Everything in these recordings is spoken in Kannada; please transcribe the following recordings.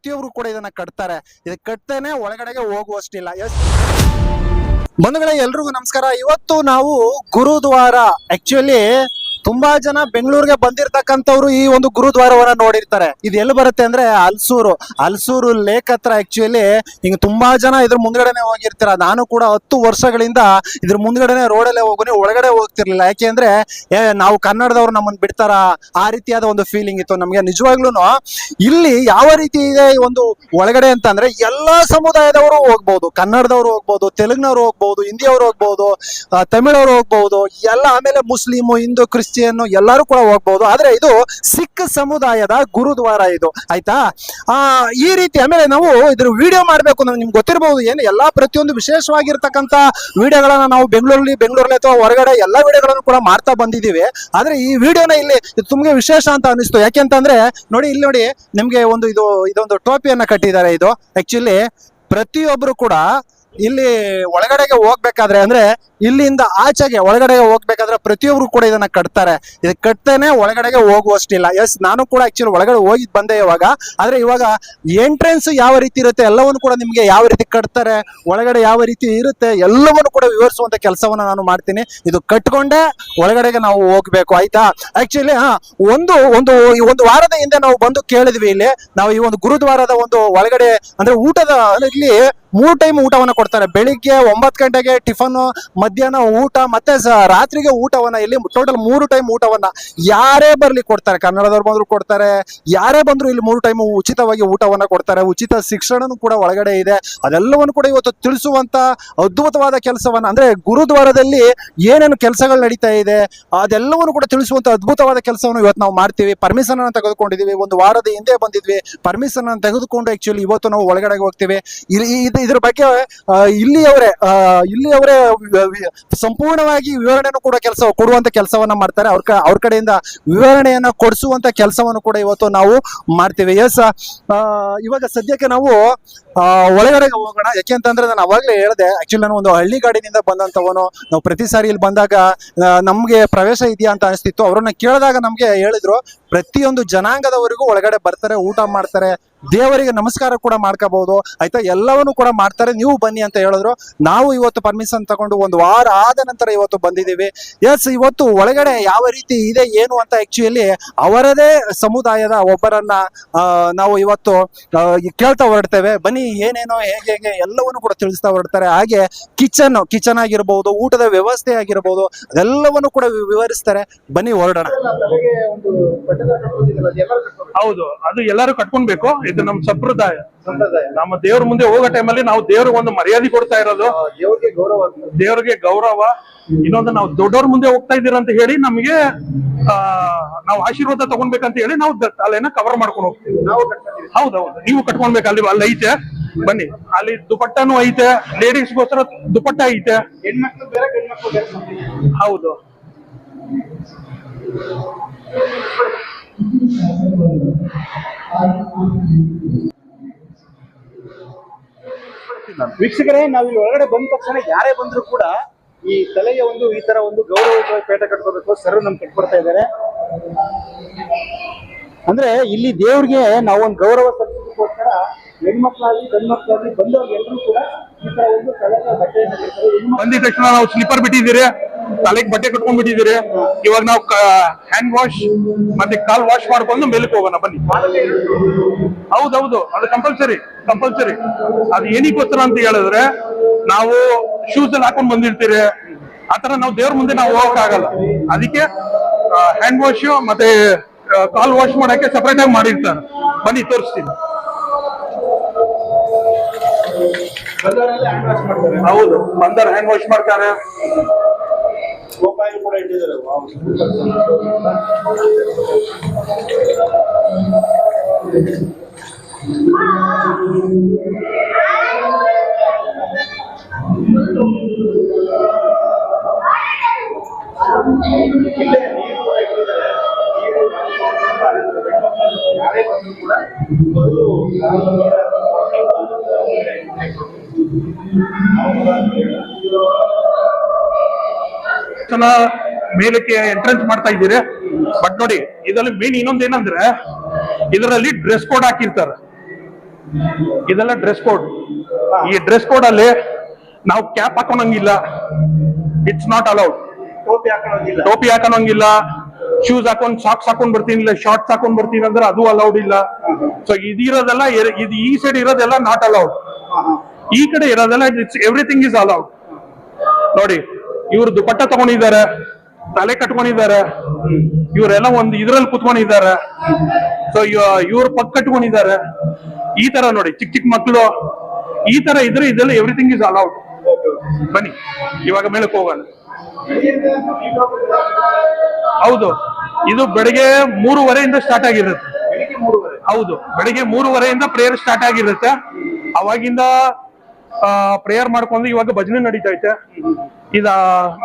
ಪ್ರತಿಯೊಬ್ರು ಕೂಡ ಇದನ್ನ ಕಟ್ತಾರೆ. ಇದು ಕಟ್ತೇನೆ ಒಳಗಡೆಗೆ ಹೋಗುವಷ್ಟಿಲ್ಲ. ಬಂಧುಗಳೇ, ಎಲ್ರಿಗೂ ನಮಸ್ಕಾರ. ಇವತ್ತು ನಾವು ಗುರುದ್ವಾರ, ಆಕ್ಚುಲಿ ತುಂಬಾ ಜನ ಬೆಂಗಳೂರಿಗೆ ಬಂದಿರತಕ್ಕಂಥವ್ರು ಈ ಒಂದು ಗುರುದ್ವಾರವನ್ನ ನೋಡಿರ್ತಾರೆ. ಇದು ಎಲ್ಲಿ ಬರುತ್ತೆ ಅಂದ್ರೆ ಹಲ್ಸೂರು ಲೇಕ್ ಹತ್ರ. ಆಕ್ಚುಲಿ ಹಿಂಗ ತುಂಬಾ ಜನ ಇದ್ರ ಮುಂದ್ಗಡೆನೆ ಹೋಗಿರ್ತೀರ. ನಾನು ಕೂಡ 10 ವರ್ಷಗಳಿಂದ ಇದ್ರ ಮುಂದ್ಗಡೆನೆ ರೋಡಲ್ಲೇ ಹೋಗಿ ಒಳಗಡೆ ಹೋಗ್ತಿರ್ಲಿಲ್ಲ. ಯಾಕೆಂದ್ರೆ ನಾವು ಕನ್ನಡದವ್ರು ನಮ್ಮನ್ನ ಬಿಡ್ತಾರ, ಆ ರೀತಿಯಾದ ಒಂದು ಫೀಲಿಂಗ್ ಇತ್ತು ನಮ್ಗೆ. ನಿಜವಾಗ್ಲೂ ಇಲ್ಲಿ ಯಾವ ರೀತಿ ಇದೆ ಈ ಒಂದು ಒಳಗಡೆ ಅಂತಂದ್ರೆ ಎಲ್ಲಾ ಸಮುದಾಯದವರು ಹೋಗ್ಬಹುದು. ಕನ್ನಡದವ್ರು ಹೋಗ್ಬಹುದು, ತೆಲುಗಿನವ್ರು ಹೋಗ್ಬಹುದು, ಹಿಂದಿಯವರು ಹೋಗ್ಬಹುದು, ತಮಿಳವ್ರು ಹೋಗ್ಬಹುದು, ಎಲ್ಲ. ಆಮೇಲೆ ಮುಸ್ಲಿಮು, ಹಿಂದೂ, ಕ್ರಿಶ್ಚಿಯನ್ ಎಲ್ಲರೂ ಕೂಡ ಹೋಗ್ಬಹುದು. ಆದ್ರೆ ಇದು ಸಿಖ್ ಸಮುದಾಯದ ಗುರುದ್ವಾರ ಇದು, ಆಯ್ತಾ. ಈ ರೀತಿ ಆಮೇಲೆ ನಾವು ಇದ್ರ ವಿಡಿಯೋ ಮಾಡ್ಬೇಕು ಅಂದ್ರೆ ನಿಮ್ಗೆ ಗೊತ್ತಿರಬಹುದು, ಏನು ಎಲ್ಲಾ ಪ್ರತಿಯೊಂದು ವಿಶೇಷವಾಗಿರ್ತಕ್ಕಂಥ ವಿಡಿಯೋಗಳನ್ನ ನಾವು ಬೆಂಗಳೂರಲ್ಲಿ ಅಥವಾ ಹೊರಗಡೆ ಎಲ್ಲಾ ವಿಡಿಯೋಗಳನ್ನು ಕೂಡ ಮಾಡ್ತಾ ಬಂದಿದ್ದೀವಿ. ಆದ್ರೆ ಈ ವಿಡಿಯೋನ ಇಲ್ಲಿ ತುಂಬಾ ವಿಶೇಷ ಅಂತ ಅನಿಸ್ತು. ಯಾಕೆಂತಂದ್ರೆ ನೋಡಿ, ಇಲ್ಲಿ ನೋಡಿ, ನಿಮ್ಗೆ ಇದೊಂದು ಟೋಪಿಯನ್ನ ಕಟ್ಟಿದ್ದಾರೆ. ಇದು ಆಕ್ಚುಲಿ ಪ್ರತಿಯೊಬ್ರು ಕೂಡ ಇಲ್ಲಿ ಒಳಗಡೆಗೆ ಹೋಗ್ಬೇಕಾದ್ರೆ, ಅಂದ್ರೆ ಇಲ್ಲಿಂದ ಆಚೆಗೆ ಒಳಗಡೆಗೆ ಹೋಗ್ಬೇಕಾದ್ರೆ ಪ್ರತಿಯೊಬ್ರು ಕೂಡ ಇದನ್ನ ಕಟ್ತಾರೆ. ಇದು ಕಟ್ತೇನೆ ಒಳಗಡೆಗೆ ಹೋಗುವಷ್ಟಿಲ್ಲ. ನಾನು ಕೂಡ ಆಕ್ಚುಲಿ ಒಳಗಡೆ ಹೋಗಿದ್ ಬಂದೆ ಇವಾಗ. ಆದ್ರೆ ಇವಾಗ ಎಂಟ್ರೆನ್ಸ್ ಯಾವ ರೀತಿ ಇರುತ್ತೆ ಎಲ್ಲವನ್ನು ಕೂಡ ನಿಮ್ಗೆ ಯಾವ ರೀತಿ ಕಟ್ತಾರೆ, ಒಳಗಡೆ ಯಾವ ರೀತಿ ಇರುತ್ತೆ ಎಲ್ಲವನ್ನು ಕೂಡ ವಿವರಿಸುವಂತ ಕೆಲಸವನ್ನ ನಾನು ಮಾಡ್ತೀನಿ. ಇದು ಕಟ್ಕೊಂಡೆ ಒಳಗಡೆಗೆ ನಾವು ಹೋಗ್ಬೇಕು, ಆಯ್ತಾ. ಆಕ್ಚುಲಿ ಒಂದು ವಾರದ ಹಿಂದೆ ನಾವು ಬಂದು ಕೇಳಿದ್ವಿ. ಇಲ್ಲಿ ನಾವು ಈ ಒಂದು ಗುರುದ್ವಾರದ ಒಂದು ಒಳಗಡೆ ಅಂದ್ರೆ ಇಲ್ಲಿ 3 ಟೈಮ್ ಊಟವನ್ನ ಕೊಡ್ತಾರೆ. ಬೆಳಿಗ್ಗೆ 9 ಗಂಟೆಗೆ ಟಿಫನ್, ಮಧ್ಯಾಹ್ನ ಊಟ, ಮತ್ತೆ ರಾತ್ರಿಗೆ ಊಟವನ್ನ. ಇಲ್ಲಿ ಟೋಟಲ್ 3 ಟೈಮ್ ಊಟವನ್ನ ಯಾರೇ ಬರ್ಲಿ ಕೊಡ್ತಾರೆ. ಕನ್ನಡದವ್ರು ಬಂದ್ರು ಕೊಡ್ತಾರೆ, ಯಾರೇ ಬಂದ್ರು ಇಲ್ಲಿ 3 ಟೈಮ್ ಉಚಿತವಾಗಿ ಊಟವನ್ನ ಕೊಡ್ತಾರೆ. ಉಚಿತ ಶಿಕ್ಷಣನೂ ಕೂಡ ಒಳಗಡೆ ಇದೆ. ಅದೆಲ್ಲವನ್ನು ಕೂಡ ಇವತ್ತು ತಿಳಿಸುವಂತ ಅದ್ಭುತವಾದ ಕೆಲಸವನ್ನ, ಅಂದ್ರೆ ಗುರುದ್ವಾರದಲ್ಲಿ ಏನೇನು ಕೆಲಸಗಳು ನಡೀತಾ ಇದೆ ಅದೆಲ್ಲವನ್ನು ಕೂಡ ತಿಳಿಸುವಂತ ಅದ್ಭುತವಾದ ಕೆಲಸವನ್ನು ಇವತ್ತು ನಾವು ಮಾಡ್ತೀವಿ. ಪರ್ಮಿಷನ್ ಅನ್ನು ತೆಗೆದುಕೊಂಡಿದೀವಿ. ಒಂದು ವಾರದ ಹಿಂದೆ ಬಂದಿದ್ವಿ, ಪರ್ಮಿಷನ್ ಅನ್ನು ತೆಗೆದುಕೊಂಡು ಆಕ್ಚುಲಿ ಇವತ್ತು ನಾವು ಒಳಗಡೆ ಹೋಗ್ತೀವಿ. ಇದ್ರ ಬಗ್ಗೆ ಇಲ್ಲಿಯವರೇ ಸಂಪೂರ್ಣವಾಗಿ ವಿವರಣೆಯನ್ನು ಕೂಡ ಕೊಡುವಂತ ಕೆಲಸವನ್ನ ಮಾಡ್ತಾರೆ. ಅವ್ರ ಕಡೆಯಿಂದ ವಿವರಣೆಯನ್ನ ಕೊಡಿಸುವಂತ ಕೆಲಸವನ್ನು ಕೂಡ ಇವತ್ತು ನಾವು ಮಾಡ್ತೀವಿ. ಇವಾಗ ಸದ್ಯಕ್ಕೆ ನಾವು ಒಳಗಡೆಗೆ ಹೋಗೋಣ. ಯಾಕೆಂತಂದ್ರೆ ನಾನು ಅವಾಗ್ಲೇ ಹೇಳಿದೆ, ಆಕ್ಚುಲಿ ನಾನು ಒಂದು ಹಳ್ಳಿ ಗಾಡಿನಿಂದ ಬಂದಂತವನು. ನಾವು ಪ್ರತಿ ಸಾರಿ ಇಲ್ಲಿ ಬಂದಾಗ ನಮ್ಗೆ ಪ್ರವೇಶ ಇದೆಯಾ ಅಂತ ಅನಿಸ್ತಿತ್ತು. ಅವ್ರನ್ನ ಕೇಳಿದಾಗ ನಮ್ಗೆ ಹೇಳಿದ್ರು ಪ್ರತಿಯೊಂದು ಜನಾಂಗದವರಿಗೂ ಒಳಗಡೆ ಬರ್ತಾರೆ, ಊಟ ಮಾಡ್ತಾರೆ, ದೇವರಿಗೆ ನಮಸ್ಕಾರ ಕೂಡ ಮಾಡ್ಕೋಬಹುದು, ಆಯ್ತಾ. ಎಲ್ಲವನ್ನು ಕೂಡ ಮಾಡ್ತಾರೆ, ನೀವು ಬನ್ನಿ ಅಂತ ಹೇಳಿದ್ರು. ನಾವು ಇವತ್ತು ಪರ್ಮಿಷನ್ ತಗೊಂಡು 1 ವಾರ ಆದ ನಂತರ ಇವತ್ತು ಬಂದಿದ್ದೀವಿ. ಇವತ್ತು ಒಳಗಡೆ ಯಾವ ರೀತಿ ಇದೆ ಏನು ಅಂತ ಆಕ್ಚುಲಿ ಅವರದೇ ಸಮುದಾಯದ ಒಬ್ಬರನ್ನ ನಾವು ಇವತ್ತು ಕೇಳ್ತಾ ಹೊರಡ್ತೇವೆ. ಬನ್ನಿ, ಏನೇನೋ ಹೇಗೆ ಎಲ್ಲವನ್ನು ಕೂಡ ತಿಳಿಸ್ತಾ ಹೊರಡ್ತಾರೆ. ಹಾಗೆ ಕಿಚನ್ ಆಗಿರ್ಬಹುದು, ಊಟದ ವ್ಯವಸ್ಥೆ ಆಗಿರ್ಬಹುದು, ಅದೆಲ್ಲವನ್ನು ಕೂಡ ವಿವರಿಸ್ತಾರೆ. ಬನ್ನಿ ಹೊರಡೋಣ. ಹೌದು, ಅದು ಎಲ್ಲರೂ ಕಟ್ಕೊಳ್ಬೇಕು. ಇದು ನಮ್ಮ ಸಂಪ್ರದಾಯ. ನಮ್ಮ ದೇವ್ರ ಮುಂದೆ ಹೋಗೋ ಟೈಮಲ್ಲಿ ನಾವು ದೇವ್ರಿಗೆ ಒಂದು ಮರ್ಯಾದೆ ಕೊಡ್ತಾ ಇರೋದು, ದೇವ್ರಿಗೆ ಗೌರವ. ಇನ್ನೊಂದು, ನಾವು ದೊಡ್ಡವ್ರ ಮುಂದೆ ಹೋಗ್ತಾ ಇದ್ದೀರ ಅಂತ ಹೇಳಿ ನಮಗೆ ನಾವು ಆಶೀರ್ವಾದ ತಗೊಳ್ಬೇಕಂತ ಹೇಳಿ ನಾವು ತಲೆನ ಕವರ್ ಮಾಡ್ಕೊಂಡು ಹೋಗ್ತೀವಿ. ಹೌದೌದು, ನೀವು ಕಟ್ಕೊಳ್ಬೇಕು. ಅಲ್ಲಿ ಐತೆ, ಬನ್ನಿ. ಅಲ್ಲಿ ದುಪಟ್ಟನು ಐತೆ, ಲೇಡೀಸ್ಗೋಸ್ಕರ ದುಪಟ್ಟ ಐತೆ. ಹೆಣ್ಮಕ್ಳು ಬೇರೆ, ಗಂಡ್ಮಕ್ಳು ಬೇರೆ. ಹೌದು. ವೀಕ್ಷಕರೇ, ನಾವಿಲ್ಲಿ ಒಳಗಡೆ ಬಂದ ತಕ್ಷಣ ಯಾರೇ ಬಂದ್ರು ಕೂಡ ಈ ತಲೆಗೆ ಈ ತರ ಒಂದು ಗೌರವ ಪೇಟ ಕಟ್ಕೋಬೇಕು. ಸರ್ ನಮ್ಗೆ ಕಟ್ಕೊಡ್ತಾ ಇದ್ದಾರೆ. ಅಂದ್ರೆ ಇಲ್ಲಿ ದೇವ್ರಿಗೆ ನಾವು ಒಂದು ಗೌರವ ಸಲ್ಲಿಸೋದಕ್ಕೋಸ್ಕರ ಹೆಣ್ಮಕ್ಳಾಗ್ಲಿ ಗಂಡ್ಮಕ್ಳಾಗ್ಲಿ ಬಂದವ್ರಿಗೆ ಎಲ್ಲರೂ ಕೂಡ ಈ ತರ ಒಂದು ತಲೆಗೆ ಬಟ್ಟೆಯನ್ನು ಕಟ್ತಾರೆ. ಬಂದಿದ ತಕ್ಷಣ ನಾವು ಸ್ಲಿಪ್ಪರ್ ಬಿಟ್ಟಿದ್ದೀರಿ, ತಲೆಗೆ ಬಟ್ಟೆ ಕಟ್ಕೊಂಡ್ ಬಿಟ್ಟಿದ್ದೀರಿ. ಇವಾಗ ನಾವು ಹ್ಯಾಂಡ್ ವಾಶ್ ಮತ್ತೆ ಕಾಲ್ ವಾಶ್ ಮಾಡ್ಕೊಂಡು ಮೇಲಕ್ಕೆ ಹೋಗೋಣ, ಬನ್ನಿ. ಹೌದೌದು, ಅದು ಕಂಪಲ್ಸರಿ. ಅದು ಏನಕ್ಕೋಸ್ಕರ ಅಂತ ಹೇಳಿದ್ರೆ, ನಾವು ಶೂಸ್ ಎಲ್ಲ ಹಾಕೊಂಡ್ ಬಂದಿರ್ತೀರಿ, ಆತರ ನಾವು ದೇವ್ರ ಮುಂದೆ ನಾವು ಹೋಗಕ್ ಆಗಲ್ಲ. ಅದಕ್ಕೆ ಹ್ಯಾಂಡ್ ವಾಶ್ ಮತ್ತೆ ಕಾಲ್ ವಾಶ್ ಮಾಡಕ್ಕೆ ಸಪರೇಟ್ ಆಗಿ ಮಾಡಿರ್ತಾರೆ. ಬನ್ನಿ, ತೋರಿಸ್ತೀನಿ. ಹೌದು, ಬಂದರ್ ಹ್ಯಾಂಡ್ ವಾಶ್ ಮಾಡ್ತಾರೆ. ಕೂಡ ಇಟ್ಟಿದ್ದಾರೆ. ಮೇಲಕ್ಕೆ ಎಂಟ್ರೆನ್ಸ್ ಮಾಡ್ತಾ ಇದ್ದೀರಿ. ಬಟ್ ನೋಡಿ, ಇದರಲ್ಲಿ ಮೇನ್ ಇನ್ನೊಂದು ಏನಂದ್ರೆ, ಇದರಲ್ಲಿ ಡ್ರೆಸ್ ಕೋಡ್ ಹಾಕಿರ್ತಾರೆ. ಇದೆಲ್ಲ ಡ್ರೆಸ್ ಕೋಡ್. ಈ ಡ್ರೆಸ್ ಕೋಡ್ ಅಲ್ಲಿ ನಾವು ಕ್ಯಾಪ್ ಹಾಕೋಣಂಗಿಲ್ಲ, ಇಟ್ಸ್ ನಾಟ್ ಅಲೌಡ್. ಟೋಪಿ ಹಾಕೊಳ್ಳೋದಿಲ್ಲ. ಟೋಪಿ ಹಾಕೋಣಂಗಿಲ್ಲ, ಶೂಸ್ ಹಾಕೊಂಡ್ ಸಾಕ್ಸ್ ಹಾಕೊಂಡ್ ಬರ್ತೀನಿ, ಇಲ್ಲ ಶಾರ್ಟ್ಸ್ ಹಾಕೊಂಡ್ ಬರ್ತೀನಿ ಅಂದ್ರೆ ಅದು ಅಲೌಡ್ ಇಲ್ಲ. ಸೊ ಇದಿರೋದೆಲ್ಲ ಇದು ಈ ಸೈಡ್ ಇರೋದೆಲ್ಲ ನಾಟ್ ಅಲೌಡ್, ಈ ಕಡೆ ಇರೋದೆಲ್ಲ ಇಟ್ಸ್ ಎವ್ರಿಥಿಂಗ್ ಇಸ್ ಅಲೌಡ್. ನೋಡಿ ಇವ್ರು ದುಪಟ್ಟ ತಗೊಂಡಿದ್ದಾರೆ, ತಲೆ ಕಟ್ಕೊಂಡಿದ್ದಾರೆ, ಇವರೆಲ್ಲ ಒಂದು ಇದ್ರಲ್ಲಿ ಕುತ್ಕೊಂಡಿದ್ದಾರೆ. ಸೊ ಇವ್ರ ಪಕ್ಕ ಕಟ್ಕೊಂಡಿದ್ದಾರೆ. ಈ ತರ ನೋಡಿ ಚಿಕ್ಕ ಚಿಕ್ಕ ಮಕ್ಕಳು ಈ ತರ ಇದ್ರೆ ಇದೆಲ್ಲ ಎವ್ರಿಥಿಂಗ್ ಇಸ್ ಅಲೌಡ್. ಬನ್ನಿ ಇವಾಗ ಮೇಲಕ್ಕೆ ಹೋಗೋಣ. ಹೌದು, ಇದು ಬೆಳಿಗ್ಗೆ 3:30 ಸ್ಟಾರ್ಟ್ ಆಗಿರುತ್ತೆ. ಹೌದು, ಬೆಳಿಗ್ಗೆ 3:30 ಪ್ರೇಯರ್ ಸ್ಟಾರ್ಟ್ ಆಗಿರುತ್ತೆ. ಅವಾಗಿಂದ ಪ್ರೇಯರ್ ಮಾಡ್ಕೊಂಡು ಇವಾಗ ಭಜನೆ ನಡೀತಾ ಐತೆ. ಇದ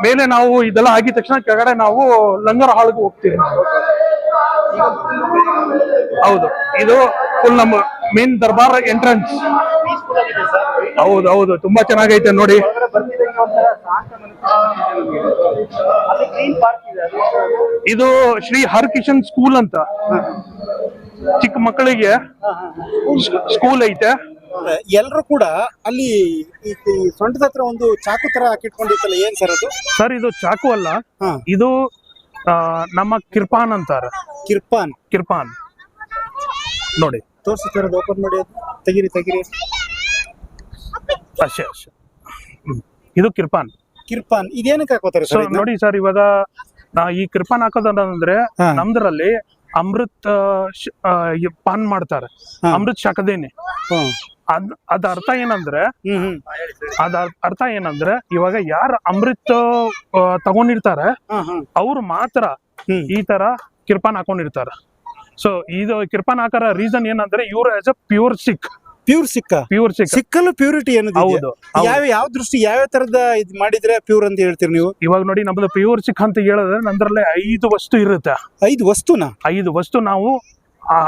ಮೇಲೆ ನಾವು ಇದೆಲ್ಲ ಆಗಿದ ತಕ್ಷಣ ಕೆಳಗಡೆ ನಾವು ಲಂಗರ್ ಹಾಲ್ಗೆ ಹೋಗ್ತೀವಿ. ಹೌದು, ಇದು ಫುಲ್ ನಮ್ಮ ಮೇನ್ ದರ್ಬಾರ್ ಎಂಟ್ರೆನ್ಸ್. ಹೌದು ಹೌದು, ತುಂಬಾ ಚೆನ್ನಾಗೈತೆ ನೋಡಿ. ಇದು ಶ್ರೀ ಹರಕಿಶನ್ ಸ್ಕೂಲ್ ಅಂತ ಚಿಕ್ಕ ಮಕ್ಕಳಿಗೆ ಸ್ಕೂಲ್ ಐತೆ. ಎಲ್ರು ಕೂಡ ಅಲ್ಲಿ ಈ ಸೊಂಟದ ಹತ್ರ ಒಂದು ಚಾಕು ತರ ಹಾಕಿಟ್ಕೊಂಡಿತ್ತಲ್ಲ, ಏನ್ ಸರ್ ಅದು? ಸರ್ ಇದು ಚಾಕು ಅಲ್ಲ, ಹಾ. ಇದು ನಮ್ಮ ಕಿರ್ಪಾನ್ ಅಂತಾರೆ. ಕಿರ್ಪಾನ್ ನೋಡಿ, ತೋರಿಸಿ ಸರ್, ಅದು ಓಪನ್ ಮಾಡಿ, ಅದು ತೆಗಿರಿ. ಅಷ್ಟೇ. ಇದು ಕಿರ್ಪಾನ್. ಇದೇನಕ್ಕೆ ಹಾಕೋತಾರೆ ಸೊ ಸರ್? ನೋಡಿ ಸರ್, ಇವಾಗ ಈ ಕಿರ್ಪಾನ್ ಹಾಕೋದಂದ್ರೆ ಹಾ. ನಮ್ದ್ರಲ್ಲಿ ಅಮೃತ್ ಪಾನ್ ಮಾಡ್ತಾರೆ, ಅಮೃತ್ ಶಾಖದೇನೆ. ಅದ ಅರ್ಥ ಏನಂದ್ರೆ ಇವಾಗ ಯಾರು ಅಮೃತ್ ತಗೊಂಡಿರ್ತಾರೆ ಅವ್ರು ಮಾತ್ರ ಈ ತರ ಕಿರ್ಪಾನ್ ಹಾಕೊಂಡಿರ್ತಾರೆ. ಸೊ ಇದು ಕಿರ್ಪಾನ್ ಹಾಕೋ ರೀಸನ್ ಏನಂದ್ರೆ ಇವ್ರು ಆಸ್ ಅ ಪ್ಯೂರ್ ಸಿಖ್. ಸಿಕ್ಕಲ್ಲೂ ಪ್ಯೂರಿಟಿ ಏನದು? ಹೌದು. ಯಾವ ದೃಷ್ಟಿ, ಯಾವ ತರದ ಇದ್ ಮಾಡಿದ್ರೆ ಪ್ಯೂರ್ ಅಂತ ಹೇಳ್ತೀರಿ ನೀವು? ಇವಾಗ ನೋಡಿ, ನಮ್ದು ಪ್ಯೂರ್ ಸಿಖ್ ಅಂತ ಹೇಳಿದ್ರೆ ನಂದ್ರಲ್ಲಿ 5 ವಸ್ತು ಇರುತ್ತೆ. 5 ವಸ್ತುನ? 5 ವಸ್ತು ನಾವು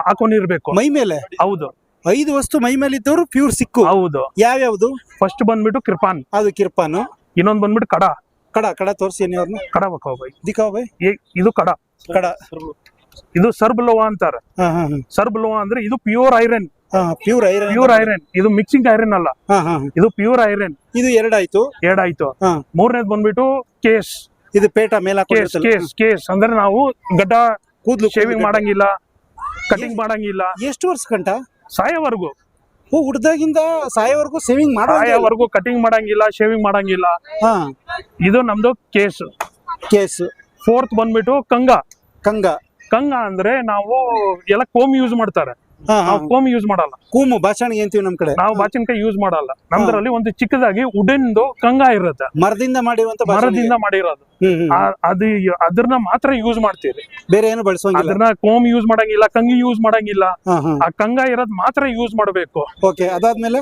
ಹಾಕೊಂಡಿರ್ಬೇಕು ಮೈ ಮೇಲೆ. ಹೌದು, 5 ವಸ್ತು ಮೈ ಮೇಲೆ ಇದ್ದವರು ಪ್ಯೂರ್ ಸಿಕ್ಕು. ಹೌದು. ಯಾವ್ಯಾವ್ದು? ಫಸ್ಟ್ ಬಂದ್ಬಿಟ್ಟು ಕಿರ್ಪಾನ್, ಅದು ಕಿರ್ಪಾನು. ಇನ್ನೊಂದ್ ಬಂದ್ಬಿಟ್ಟು ಕಡ. ತೋರಿಸಿ ಅವ್ರನ್ನ. ಕಡ ಬೈ ದಿಖಾವ್ ಬೈ. ಇದು ಕಡ. ಇದು ಸರ್ಬ್ ಲೋಹ ಅಂತಾರೆ. ಸರ್ಬ್ ಲೋಹ ಅಂದ್ರೆ ಇದು ಪ್ಯೂರ್ ಐರನ್. Pure iron. ಇದು ಮಿಕ್ಸಿಂಗ್ ಐರನ್ ಅಲ್ಲ, ಇದು ಪ್ಯೂರ್ ಐರನ್. ಇದು ಎರಡಾಯ್ತು. ಮೂರನೇದು ಬಂದ್ಬಿಟ್ಟು ಕೇಸ್. ಇದು ಪೇಟ ಮೇಲೆ ಕೇಸ್ ಅಂದ್ರೆ ನಾವು ಗಡ್ಡ ಕೂದಲು ಶೇವಿಂಗ್ ಮಾಡಂಗಿಲ್ಲ, ಕಟಿಂಗ್ ಮಾಡಂಗಿಲ್ಲ. ಎಷ್ಟು ವರ್ಷ ಗಂಟ? ಸಾಯೋವರೆಗೂ. ಹುಡ್ದಾಗಿಂದ ಸಾಯೋವರೆಗೂ ಸೇವಿಂಗ್ ಸಾಯೋವರೆಗೂ ಕಟಿಂಗ್ ಮಾಡಂಗಿಲ್ಲ, ಶೇವಿಂಗ್ ಮಾಡಂಗಿಲ್ಲ. ಇದು ನಮ್ದು ಕೇಸ್. ಫೋರ್ತ್ ಬಂದ್ಬಿಟ್ಟು ಕಂಗ ಅಂದ್ರೆ ನಾವು ಎಲ್ಲ ಕೋಮ್ ಯೂಸ್ ಮಾಡ್ತಾರೆ, ಕೋಮ್ ಯೂಸ್ ಮಾಡಲ್ಲ. ಕೂಮು ಬಾಚಣಿಗೆ ಅಂತೀವಿ ನಮ್ ಕಡೆ. ನಾವು ಬಾಚಿನಕಾಯಿ ಯೂಸ್ ಮಾಡಲ್ಲ. ನಮ್ದ್ರಲ್ಲಿ ಒಂದು ಚಿಕ್ಕದಾಗಿ ವುಡೆನ್ದು ಕಂಗ ಇರುತ್ತೆ, ಮರದಿಂದ ಮಾಡಿರೋದು. ಅದು ಅದನ್ನ ಮಾತ್ರ ಯೂಸ್ ಮಾಡ್ತೀವಿ, ಬೇರೆ ಏನು ಬಳಸೋಂಗಿಲ್ಲ. ಅದನ್ನ ಕೋಮ್ ಯೂಸ್ ಮಾಡಂಗಿಲ್ಲ, ಕಂಗಿ ಯೂಸ್ ಮಾಡಂಗಿಲ್ಲ. ಆ ಕಂಗ ಇರೋದ್ ಮಾತ್ರ ಯೂಸ್ ಮಾಡಬೇಕು. ಅದಾದ್ಮೇಲೆ